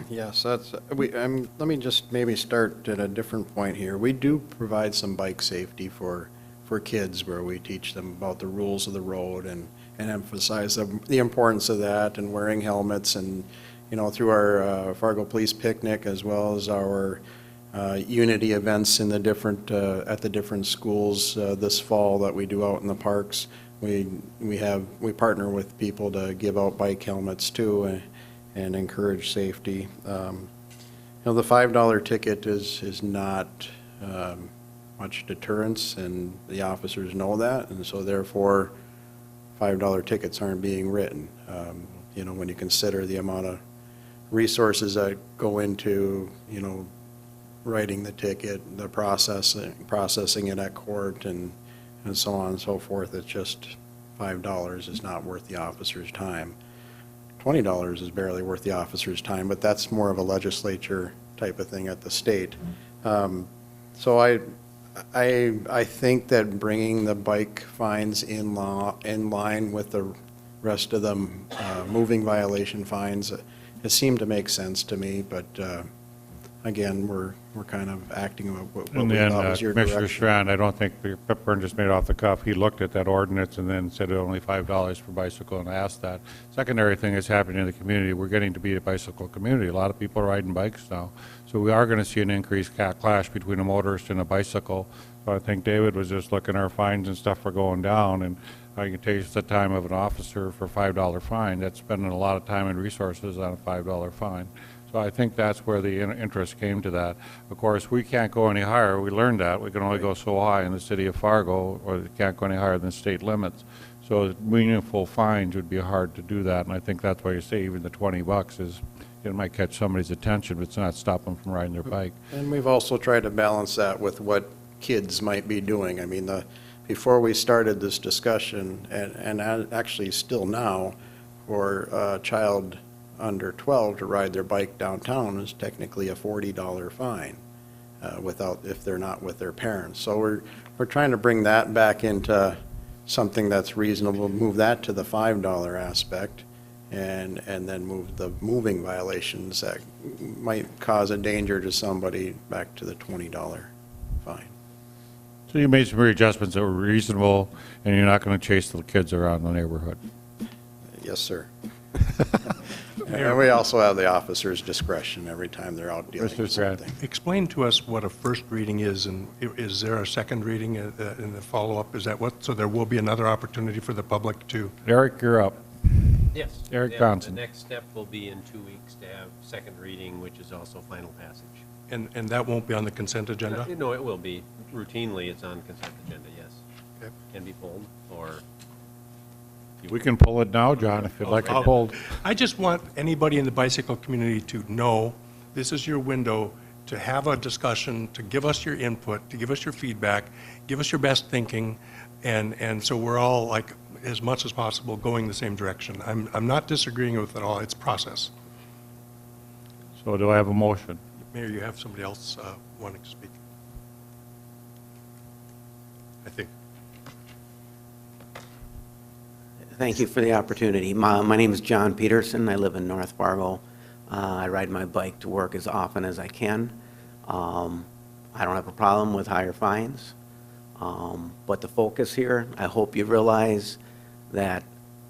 Yes, let me just maybe start at a different point here. We do provide some bike safety for kids, where we teach them about the rules of the road and emphasize the importance of that, and wearing helmets and through our Fargo Police Picnic, as well as our unity events in the different, at the different schools this fall that we do out in the parks. We partner with people to give out bike helmets too, and encourage safety. The $5 ticket is not much deterrence, and the officers know that, and so therefore, $5 tickets aren't being written. When you consider the amount of resources that go into, writing the ticket, the processing it at court, and so on and so forth, it's just $5 is not worth the officer's time. $20 is barely worth the officer's time, but that's more of a legislature type of thing at the state. So I think that bringing the bike fines in line with the rest of the moving violation fines, it seemed to make sense to me, but again, we're kind of acting what And we then thought was your Commissioner direction. Strand, I don't think Pepburn just made it off the cuff. He looked at that ordinance and then said only $5 per bicycle and asked that. Secondary thing that's happening in the community, we're getting to be a bicycle community. A lot of people are riding bikes now. So we are going to see an increased clash between a motorist and a bicycle. So I think David was just looking at our fines and stuff for going down, and I can take the time of an officer for a $5 fine. That's spending a lot of time and resources on a $5 fine. So I think that's where the interest came to that. Of course, we can't go any higher. We learned that. We can only go so high in the city of Fargo, or we can't go any higher than state limits. So meaningful fines would be hard to do that, and I think that's why you say even the $20 is, it might catch somebody's attention, but it's not stop them from riding their bike. And we've also tried to balance that with what kids might be doing. I mean, before we started this discussion, and actually still now, for a child under 12 to ride their bike downtown is technically a $40 fine, if they're not with their parents. So we're trying to bring that back into something that's reasonable, move that to the $5 aspect, and then move the moving violations that might cause a danger to somebody back to the $20 fine. So you made some readjustments that were reasonable, and you're not going to chase the kids around the neighborhood. Yes, sir. And we also have the officer's discretion every time they're out dealing with Mr. Grant. something. Explain to us what a first reading is, and is there a second reading in the follow-up? Is that what, so there will be another opportunity for the public to? Eric, you're up. Yes. Eric Yeah, Johnson. The next step will be in 2 weeks to have second reading, which is also final passage. And that won't be on the consent agenda? No, it will be. Routinely, it's on consent agenda, yes. Okay. Can be pulled, or... We can pull it now, John, if you'd like it pulled. I just want anybody in the bicycle community to know this is your window to have a discussion, to give us your input, to give us your feedback, give us your best thinking, and so we're all, like, as much as possible, going the same direction. I'm not disagreeing with it at all. It's process. So do I have a motion? Mayor, you have somebody else wanting to speak? I think. Thank you for the opportunity. My name is John Peterson. I live in North Fargo. I ride my bike to work as often as I can. I don't have a problem with higher fines. But the focus here, I hope you realize that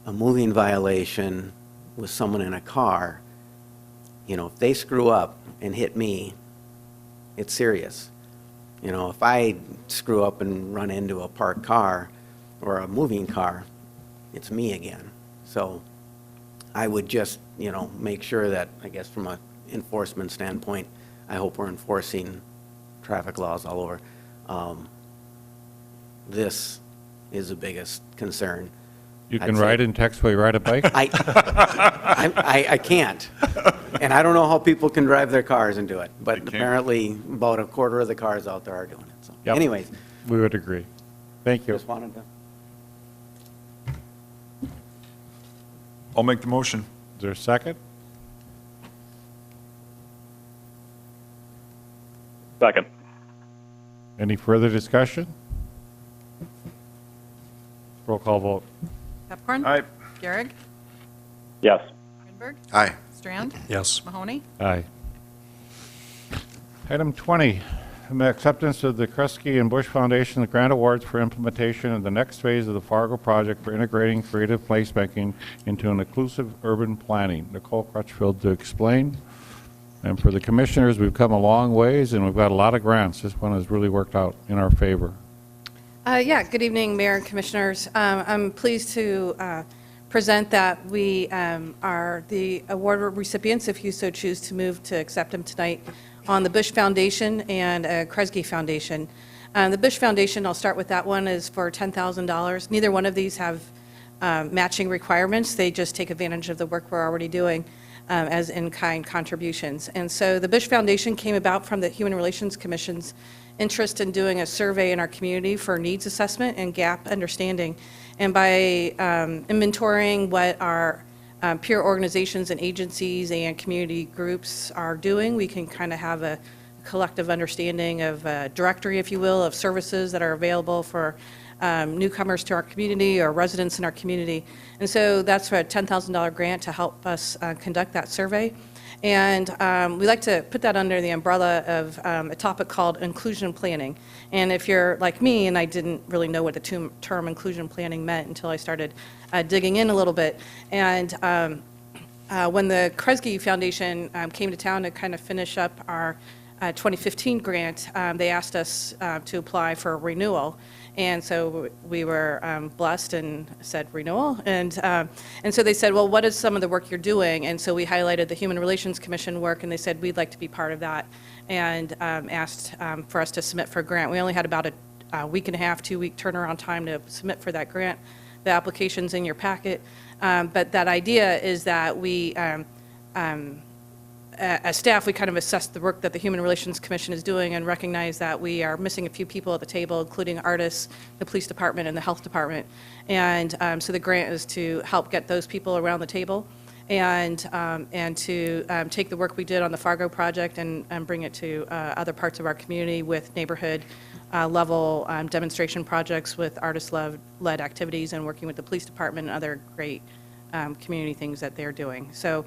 a moving violation with someone in a car, if they screw up and hit me, it's serious. If I screw up and run into a parked car or a moving car, it's me again. So I would just, make sure that, I guess from an enforcement standpoint, I hope we're enforcing traffic laws all over. This is the biggest concern. You can ride in text while you ride a bike? I can't. And I don't know how people can drive their cars and do it, but They can't. apparently about a quarter of the cars out there are doing it. So Yep. anyways, We would agree. Thank you. just wanted to. I'll make the motion. Is there a second? Second. Any further discussion? Roll call vote. Pepcorn? Aye. Garrick? Yes. Grinberg? Aye. Strand? Yes. Mahoney? Aye. Item 20, acceptance of the Kresge and Bush Foundation grant awards for implementation of the next phase of the Fargo project for integrating creative placemaking into an inclusive urban planning. Nicole Crutchfield to explain. And for the commissioners, we've come a long ways, and we've got a lot of grants. This one has really worked out in our favor. Yeah, good evening, Mayor and Commissioners. I'm pleased to present that we are the award recipients, if you so choose to move to accept them tonight, on the Bush Foundation and Kresge Foundation. The Bush Foundation, I'll start with that one, is for $10,000. Neither one of these have matching requirements. They just take advantage of the work we're already doing as in-kind contributions. And so the Bush Foundation came about from the Human Relations Commission's interest in doing a survey in our community for needs assessment and gap understanding. And by inventorying what our peer organizations and agencies and community groups are doing, we can kind of have a collective understanding of a directory, if you will, of services that are available for newcomers to our community or residents in our community. And so that's for a $10,000 grant to help us conduct that survey. And we like to put that under the umbrella of a topic called inclusion planning. And if you're like me, and I didn't really know what the term inclusion planning meant until I started digging in a little bit. And when the Kresge Foundation came to town to kind of finish up our 2015 grant, they asked us to apply for a renewal. And so we were blessed and said renewal. And so they said, well, what is some of the work you're doing? And so we highlighted the Human Relations Commission work, and they said, we'd like to be part of that, and asked for us to submit for a grant. We only had about a week and a half, 2-week turnaround time to submit for that grant. The application's in your packet. But that idea is that we, as staff, we kind of assess the work that the Human Relations Commission is doing and recognize that we are missing a few people at the table, including artists, the police department, and the health department. And so the grant is to help get those people around the table and to take the work we did on the Fargo project and bring it to other parts of our community with neighborhood level demonstration projects with artist-led activities and working with the police department and other great community things that they're doing. So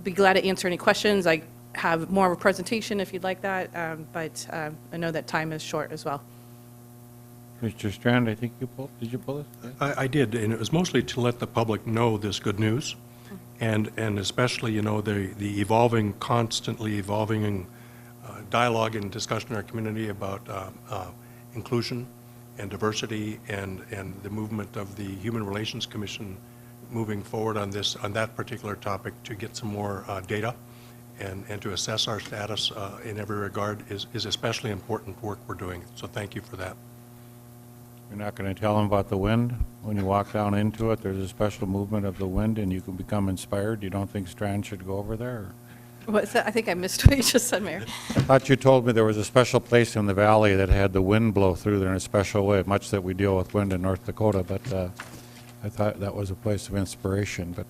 be glad to answer any questions. I have more of a presentation if you'd like that, but I know that time is short as well. Mr. Strand, I think did you pull it? I did, and it was mostly to let the public know this good news, and especially, you know, the constantly evolving dialogue and discussion in our community about inclusion and diversity and the movement of the Human Relations Commission moving forward on that particular topic to get some more data and to assess our status in every regard is especially important work we're doing. So thank you for that. You're not going to tell them about the wind? When you walk down into it, there's a special movement of the wind and you can become inspired. You don't think Strand should go over there? What's that? I think I missed what you just said, Mayor. I thought you told me there was a special place in the valley that had the wind blow through there in a special way, much that we deal with wind in North Dakota, but I thought that was a place of inspiration, but.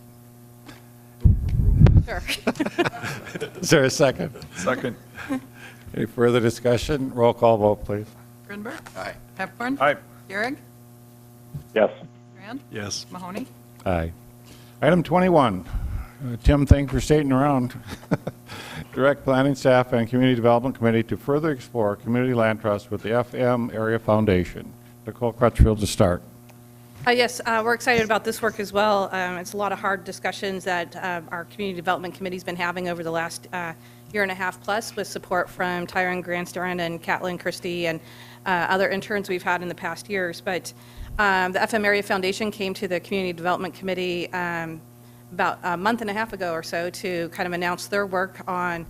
Sure. Is there a second? Second. Any further discussion? Roll call vote, please. Grinberg? Aye. Pepcorn? Aye. Gehrig? Yes. Strand? Yes. Mahoney? Aye. Item 21. Tim, thanks for staying around. Direct planning staff and community development committee to further explore community land trust with the FM Area Foundation. Nicole Crutchfield to start. Yes, we're excited about this work as well. It's a lot of hard discussions that our community development committee's been having over the last year and a half plus with support from Tyron Grandstrand and Catlin Christie and other interns we've had in the past years. But the FM Area Foundation came to the community development committee about a month and a half ago or so to kind of announce their work on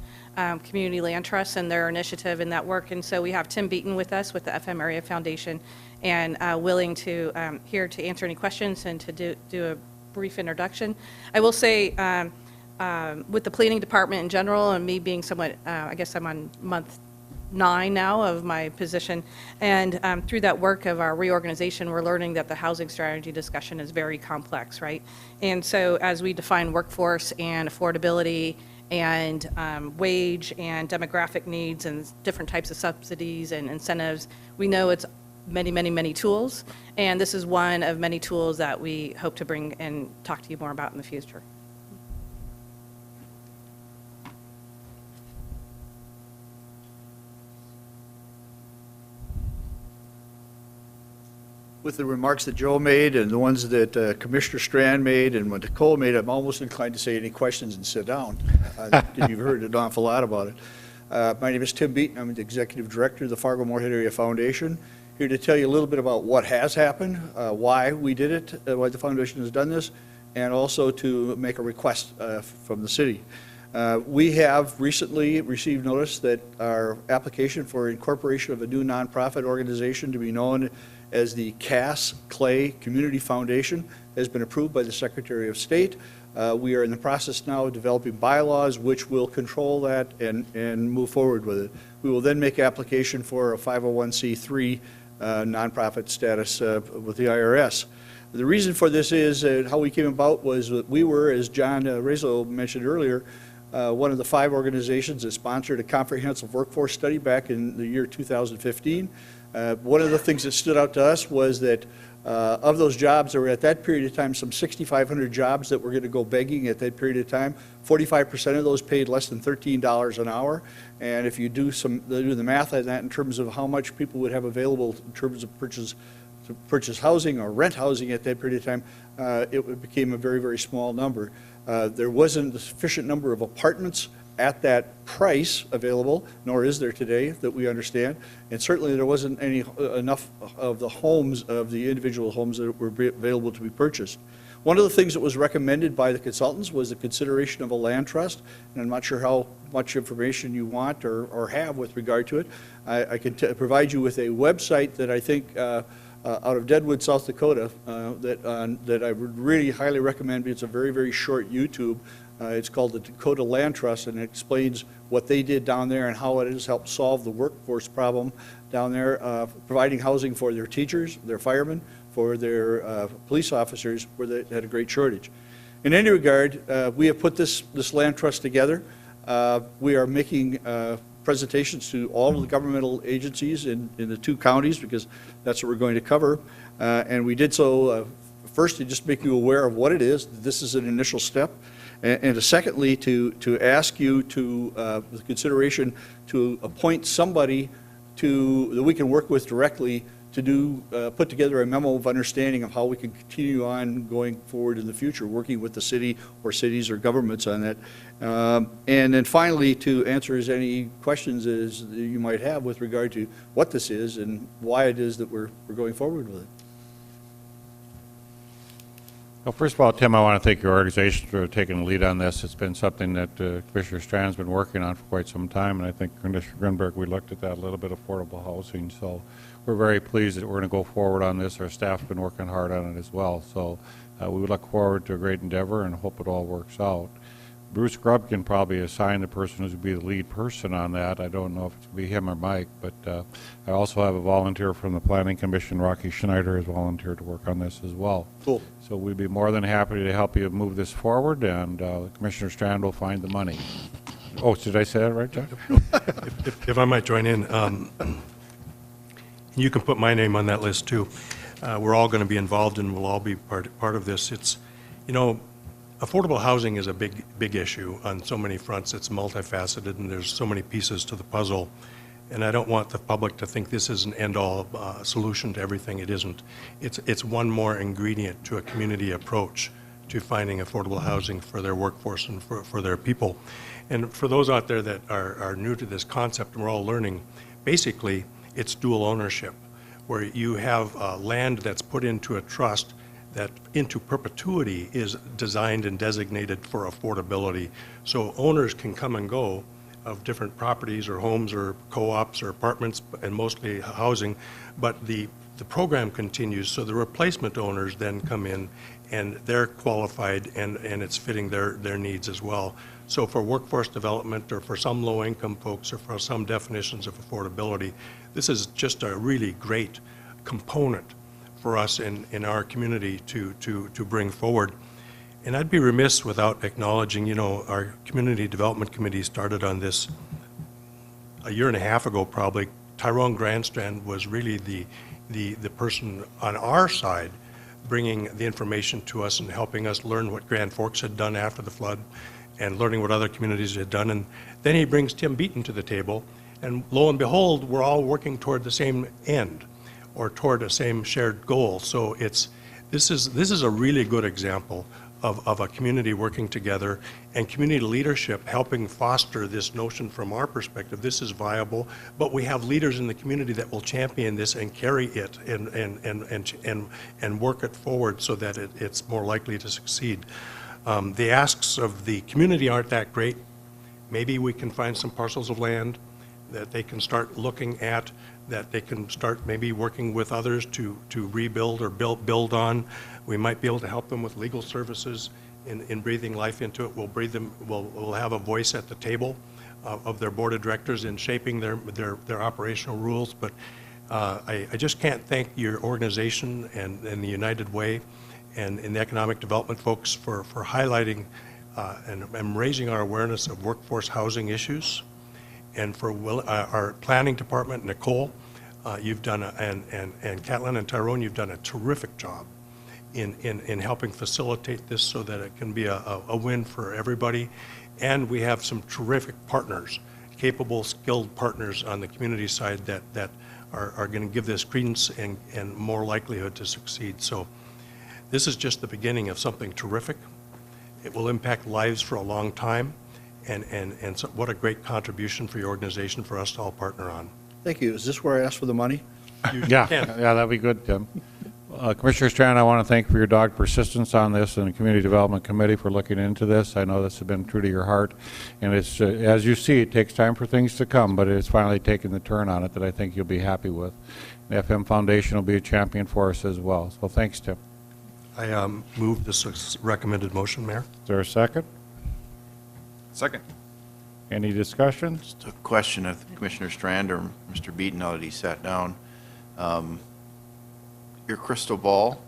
community land trusts and their initiative in that work. And so we have Tim Beaton with us with the FM Area Foundation and willing to here to answer any questions and to do a brief introduction. I will say with the planning department in general and me being somewhat, I guess I'm on month 9 now of my position, and through that work of our reorganization, we're learning that the housing strategy discussion is very complex, right? And so as we define workforce and affordability and wage and demographic needs and different types of subsidies and incentives, we know it's many, many, many tools, and this is one of many tools that we hope to bring and talk to you more about in the future. with the remarks that Joe made and the ones that Commissioner Strand made and what Nicole made, I'm almost inclined to say any questions and sit down. You've heard an awful lot about it. My name is Tim Beaton. I'm the Executive Director of the Fargo Moorhead Area Foundation. Here to tell you a little bit about what has happened, why we did it, why the foundation has done this, and also to make a request from the city. We have recently received notice that our application for incorporation of a new nonprofit organization to be known as the Cass Clay Community Foundation has been approved by the Secretary of State. We are in the process now of developing bylaws which will control that and move forward with it. We will then make application for a 501c3 nonprofit status with the IRS. The reason for this is how we came about was that we were, as John Rezo mentioned earlier, one of the 5 organizations that sponsored a comprehensive workforce study back in the year 2015. One of the things that stood out to us was that of those jobs, there were at that period of time some 6,500 jobs that were going to go begging at that period of time. 45% of those paid less than $13 an hour. And if you do the math on that in terms of how much people would have available in terms of purchase housing or rent housing at that period of time, it became a very, very small number. There wasn't a sufficient number of apartments at that price available, nor is there today that we understand, and certainly there wasn't enough of the homes, of the individual homes that were available to be purchased. One of the things that was recommended by the consultants was the consideration of a land trust, and I'm not sure how much information you want or have with regard to it. I can provide you with a website that I think out of Deadwood, South Dakota, that I would really highly recommend. It's a very, very short YouTube. It's called the Dakota Land Trust, and it explains what they did down there and how it has helped solve the workforce problem down there, providing housing for their teachers, their firemen, for their police officers, where they had a great shortage. In any regard, we have put this land trust together. We are making presentations to all of the governmental agencies in the 2 counties, because that's what we're going to cover. And we did so first to just make you aware of what it is. This is an initial step. And secondly, to ask you to, with consideration, to appoint somebody that we can work with directly to put together a memo of understanding of how we can continue on going forward in the future, working with the city or cities or governments on that. And then finally, to answer any questions as you might have with regard to what this is and why it is that we're going forward with it. Well, first of all, Tim, I want to thank your organization for taking the lead on this. It's been something that Commissioner Strand's been working on for quite some time, and I think Commissioner Grinberg, we looked at that a little bit, affordable housing. So we're very pleased that we're going to go forward on this. Our staff's been working hard on it as well. So we would look forward to a great endeavor and hope it all works out. Bruce Grubb can probably assign the person who's going to be the lead person on that. I don't know if it's going to be him or Mike, but I also have a volunteer from the Planning Commission. Rocky Schneider has volunteered to work on this as well. Cool. So we'd be more than happy to help you move this forward, and Commissioner Strand will find the money. Oh, did I say that right, John? If I might join in, you can put my name on that list too. We're all going to be involved and we'll all be part of this. It's, you know, affordable housing is a big issue on so many fronts. It's multifaceted and there's so many pieces to the puzzle. And I don't want the public to think this is an end-all solution to everything. It isn't. It's one more ingredient to a community approach to finding affordable housing for their workforce and for their people. And for those out there that are new to this concept, and we're all learning, basically it's dual ownership, where you have land that's put into a trust that into perpetuity is designed and designated for affordability. So owners can come and go of different properties or homes or co-ops or apartments, and mostly housing, but the program continues, so the replacement owners then come in and they're qualified and it's fitting their needs as well. So for workforce development or for some low-income folks or for some definitions of affordability, this is just a really great component for us in our community to bring forward. And I'd be remiss without acknowledging, you know, our Community Development Committee started on this a year and a half ago probably. Tyrone Grandstrand was really the person on our side bringing the information to us and helping us learn what Grand Forks had done after the flood and learning what other communities had done. And then he brings Tim Beaton to the table, and lo and behold, we're all working toward the same end. or toward a same shared goal. So this is a really good example of a community working together and community leadership helping foster this notion from our perspective. This is viable, but we have leaders in the community that will champion this and carry it and work it forward so that it's more likely to succeed. The asks of the community aren't that great. Maybe we can find some parcels of land that they can start looking at, that they can start maybe working with others to rebuild or build on. We might be able to help them with legal services in breathing life into it. We'll have a voice at the table of their board of directors in shaping their operational rules. But I just can't thank your organization and the United Way and the economic development folks for highlighting and raising our awareness of workforce housing issues. And for our planning department, Nicole, you've done, and Catlin and Tyrone, you've done a terrific job in helping facilitate this so that it can be a win for everybody. And we have some terrific partners, capable, skilled partners on the community side that are going to give this credence and more likelihood to succeed. So this is just the beginning of something terrific. It will impact lives for a long time. And so what a great contribution for your organization for us to all partner on. Thank you. Is this where I ask for the money? Yeah, that'd be good, Tim. Commissioner Strand, I want to thank you for your dogged persistence on this and the Community Development Committee for looking into this. I know this has been true to your heart. And it's, as you see, it takes time for things to come, but it's finally taken the turn on it that I think you'll be happy with. The FM Foundation will be a champion for us as well. So thanks, Tim. I move this recommended motion, Mayor. Is there a second? Second. Any discussion? Just a question of Commissioner Strand or Mr. Beaton, now that he sat down. Your crystal ball,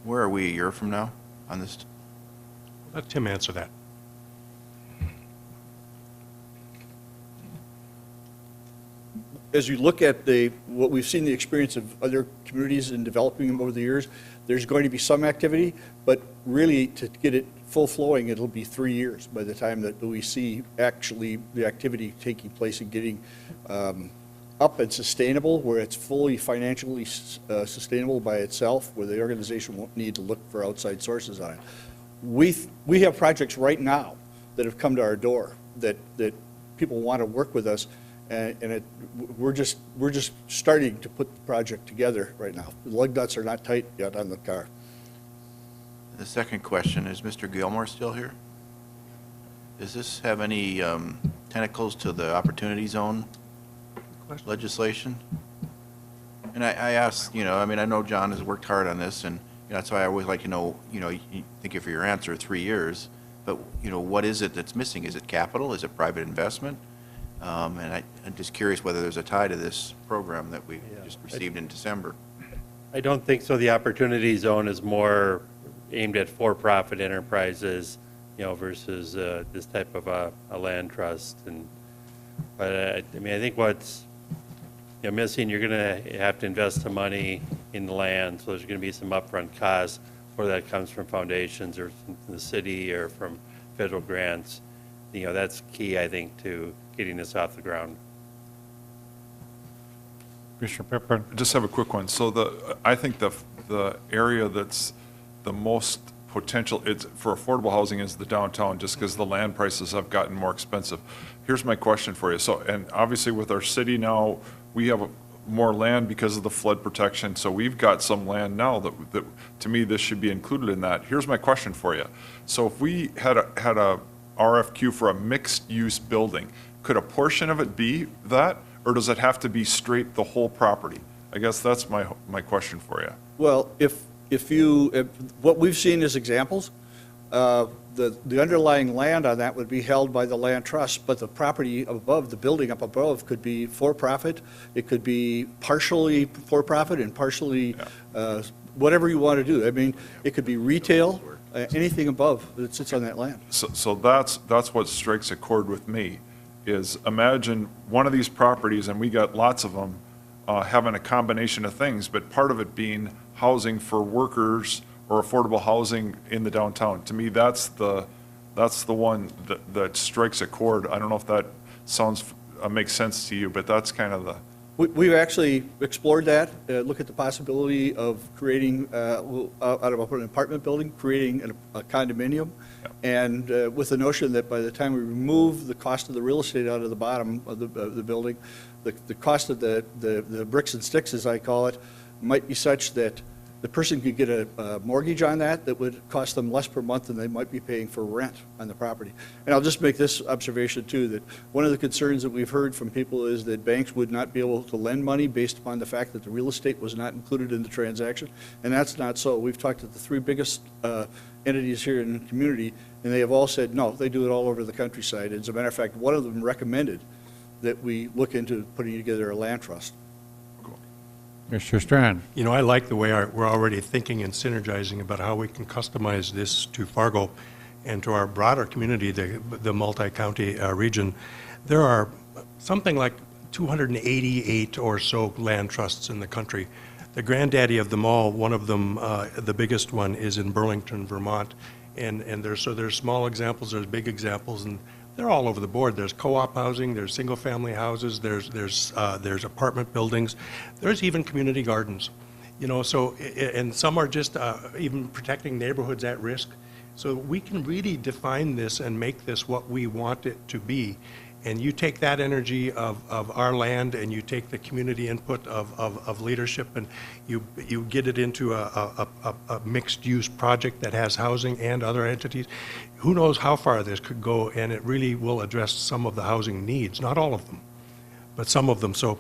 where are we a year from now on this? Let Tim answer that. As you look at what we've seen the experience of other communities in developing them over the years, there's going to be some activity, but really to get it full flowing, it'll be 3 years by the time that we see actually the activity taking place and getting up and sustainable, where it's fully financially sustainable by itself, where the organization won't need to look for outside sources on it. We have projects right now that have come to our door that people want to work with us, and we're just starting to put the project together right now. The lug nuts are not tight yet on the car. The second question, is Mr. Gilmore still here? Does this have any tentacles to the Opportunity Zone legislation? And I ask, I mean, I know John has worked hard on this, and that's why I always like to know, thank you for your answer, 3 years, but, what is it that's missing? Is it capital? Is it private investment? And I'm just curious whether there's a tie to this program that we just received in December. I don't think so. The Opportunity Zone is more aimed at for-profit enterprises, versus this type of a land trust. But I mean, I think what's missing, you're going to have to invest some money in the land, so there's going to be some upfront costs, whether that comes from foundations or from the city or from federal grants. That's key, I think, to getting this off the ground. Commissioner Pippin. I just have a quick one. So I think the area that's the most potential for affordable housing is the downtown, just because the land prices have gotten more expensive. Here's my question for you. So, and obviously with our city now, we have more land because of the flood protection. So we've got some land now that to me, this should be included in that. Here's my question for you. So if we had a RFQ for a mixed-use building, could a portion of it be that, or does it have to be straight the whole property? I guess that's my question for you. Well, if what we've seen as examples, the underlying land on that would be held by the land trust, but the property above, the building up above, could be for-profit. It could be partially for-profit and partially whatever you want to do. I mean, it could be retail, anything above that sits on that land. So that's what strikes a chord with me, is imagine one of these properties, and we got lots of them, having a combination of things, but part of it being housing for workers or affordable housing in the downtown. To me, that's the one that strikes a chord. I don't know if that makes sense to you, but that's kind of We've actually explored that, look at the possibility of creating, out of an apartment building, creating a condominium, and with the notion that by the time we remove the cost of the real estate out of the bottom of the building, the cost of the bricks and sticks, as I call it, might be such that the person could get a mortgage on that would cost them less per month than they might be paying for rent on the property. And I'll just make this observation too, that one of the concerns that we've heard from people is that banks would not be able to lend money based upon the fact that the real estate was not included in the transaction, and that's not so. We've talked to the three biggest entities here in the community, and they have all said, no, they do it all over the countryside. As a matter of fact, one of them recommended that we look into putting together a land trust. Mr. Strand? You know, I like the way we're already thinking and synergizing about how we can customize this to Fargo and to our broader community, the multi-county region. There are something like 288 or so land trusts in the country. The granddaddy of them all, one of them, the biggest one, is in Burlington, Vermont. And there's small examples, there's big examples, and they're all over the board. There's co-op housing, there's single-family houses, there's apartment buildings, there's even community gardens. You know, so, and some are just even protecting neighborhoods at risk. So we can really define this and make this what we want it to be. And you take that energy of our land and you take the community input of leadership and you get it into a mixed-use project that has housing and other entities. Who knows how far this could go, and it really will address some of the housing needs, not all of them, but some of them. So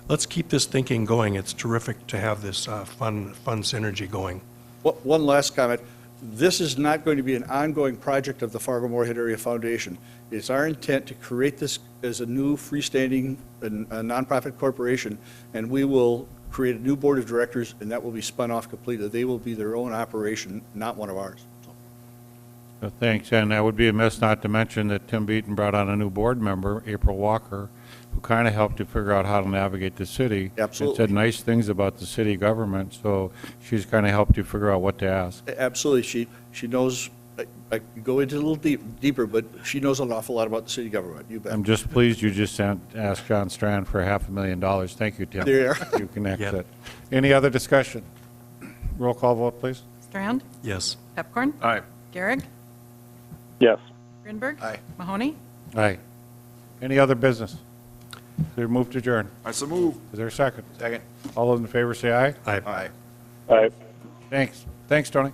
let's keep this thinking going. It's terrific to have this fun synergy going. One last comment. This is not going to be an ongoing project of the Fargo-Moorhead Area Foundation. It's our intent to create this as a new freestanding nonprofit corporation, and we will create a new board of directors, and that will be spun off completely. They will be their own operation, not one of ours. Thanks, and that would be amiss not to mention that Tim Beaton brought on a new board member, April Walker, who kind of helped to figure out how to navigate the city. Absolutely. And said nice things about the city government, so she's kind of helped you figure out what to ask. Absolutely. She knows, I could go into a little deeper, but she knows an awful lot about the city government. You bet. I'm just pleased you just asked John Strand for $500,000. Thank you, Tim. There. You can exit. Any other discussion? Roll call vote, please. Strand? Yes. Pepcorn? Aye. Garrick? Yes. Grinberg? Aye. Mahoney? Aye. Any other business? Is there a move to adjourn? I so move. Is there a second? Second. All those in favor say aye. Aye. Aye. All right. Thanks. Thanks, Tony.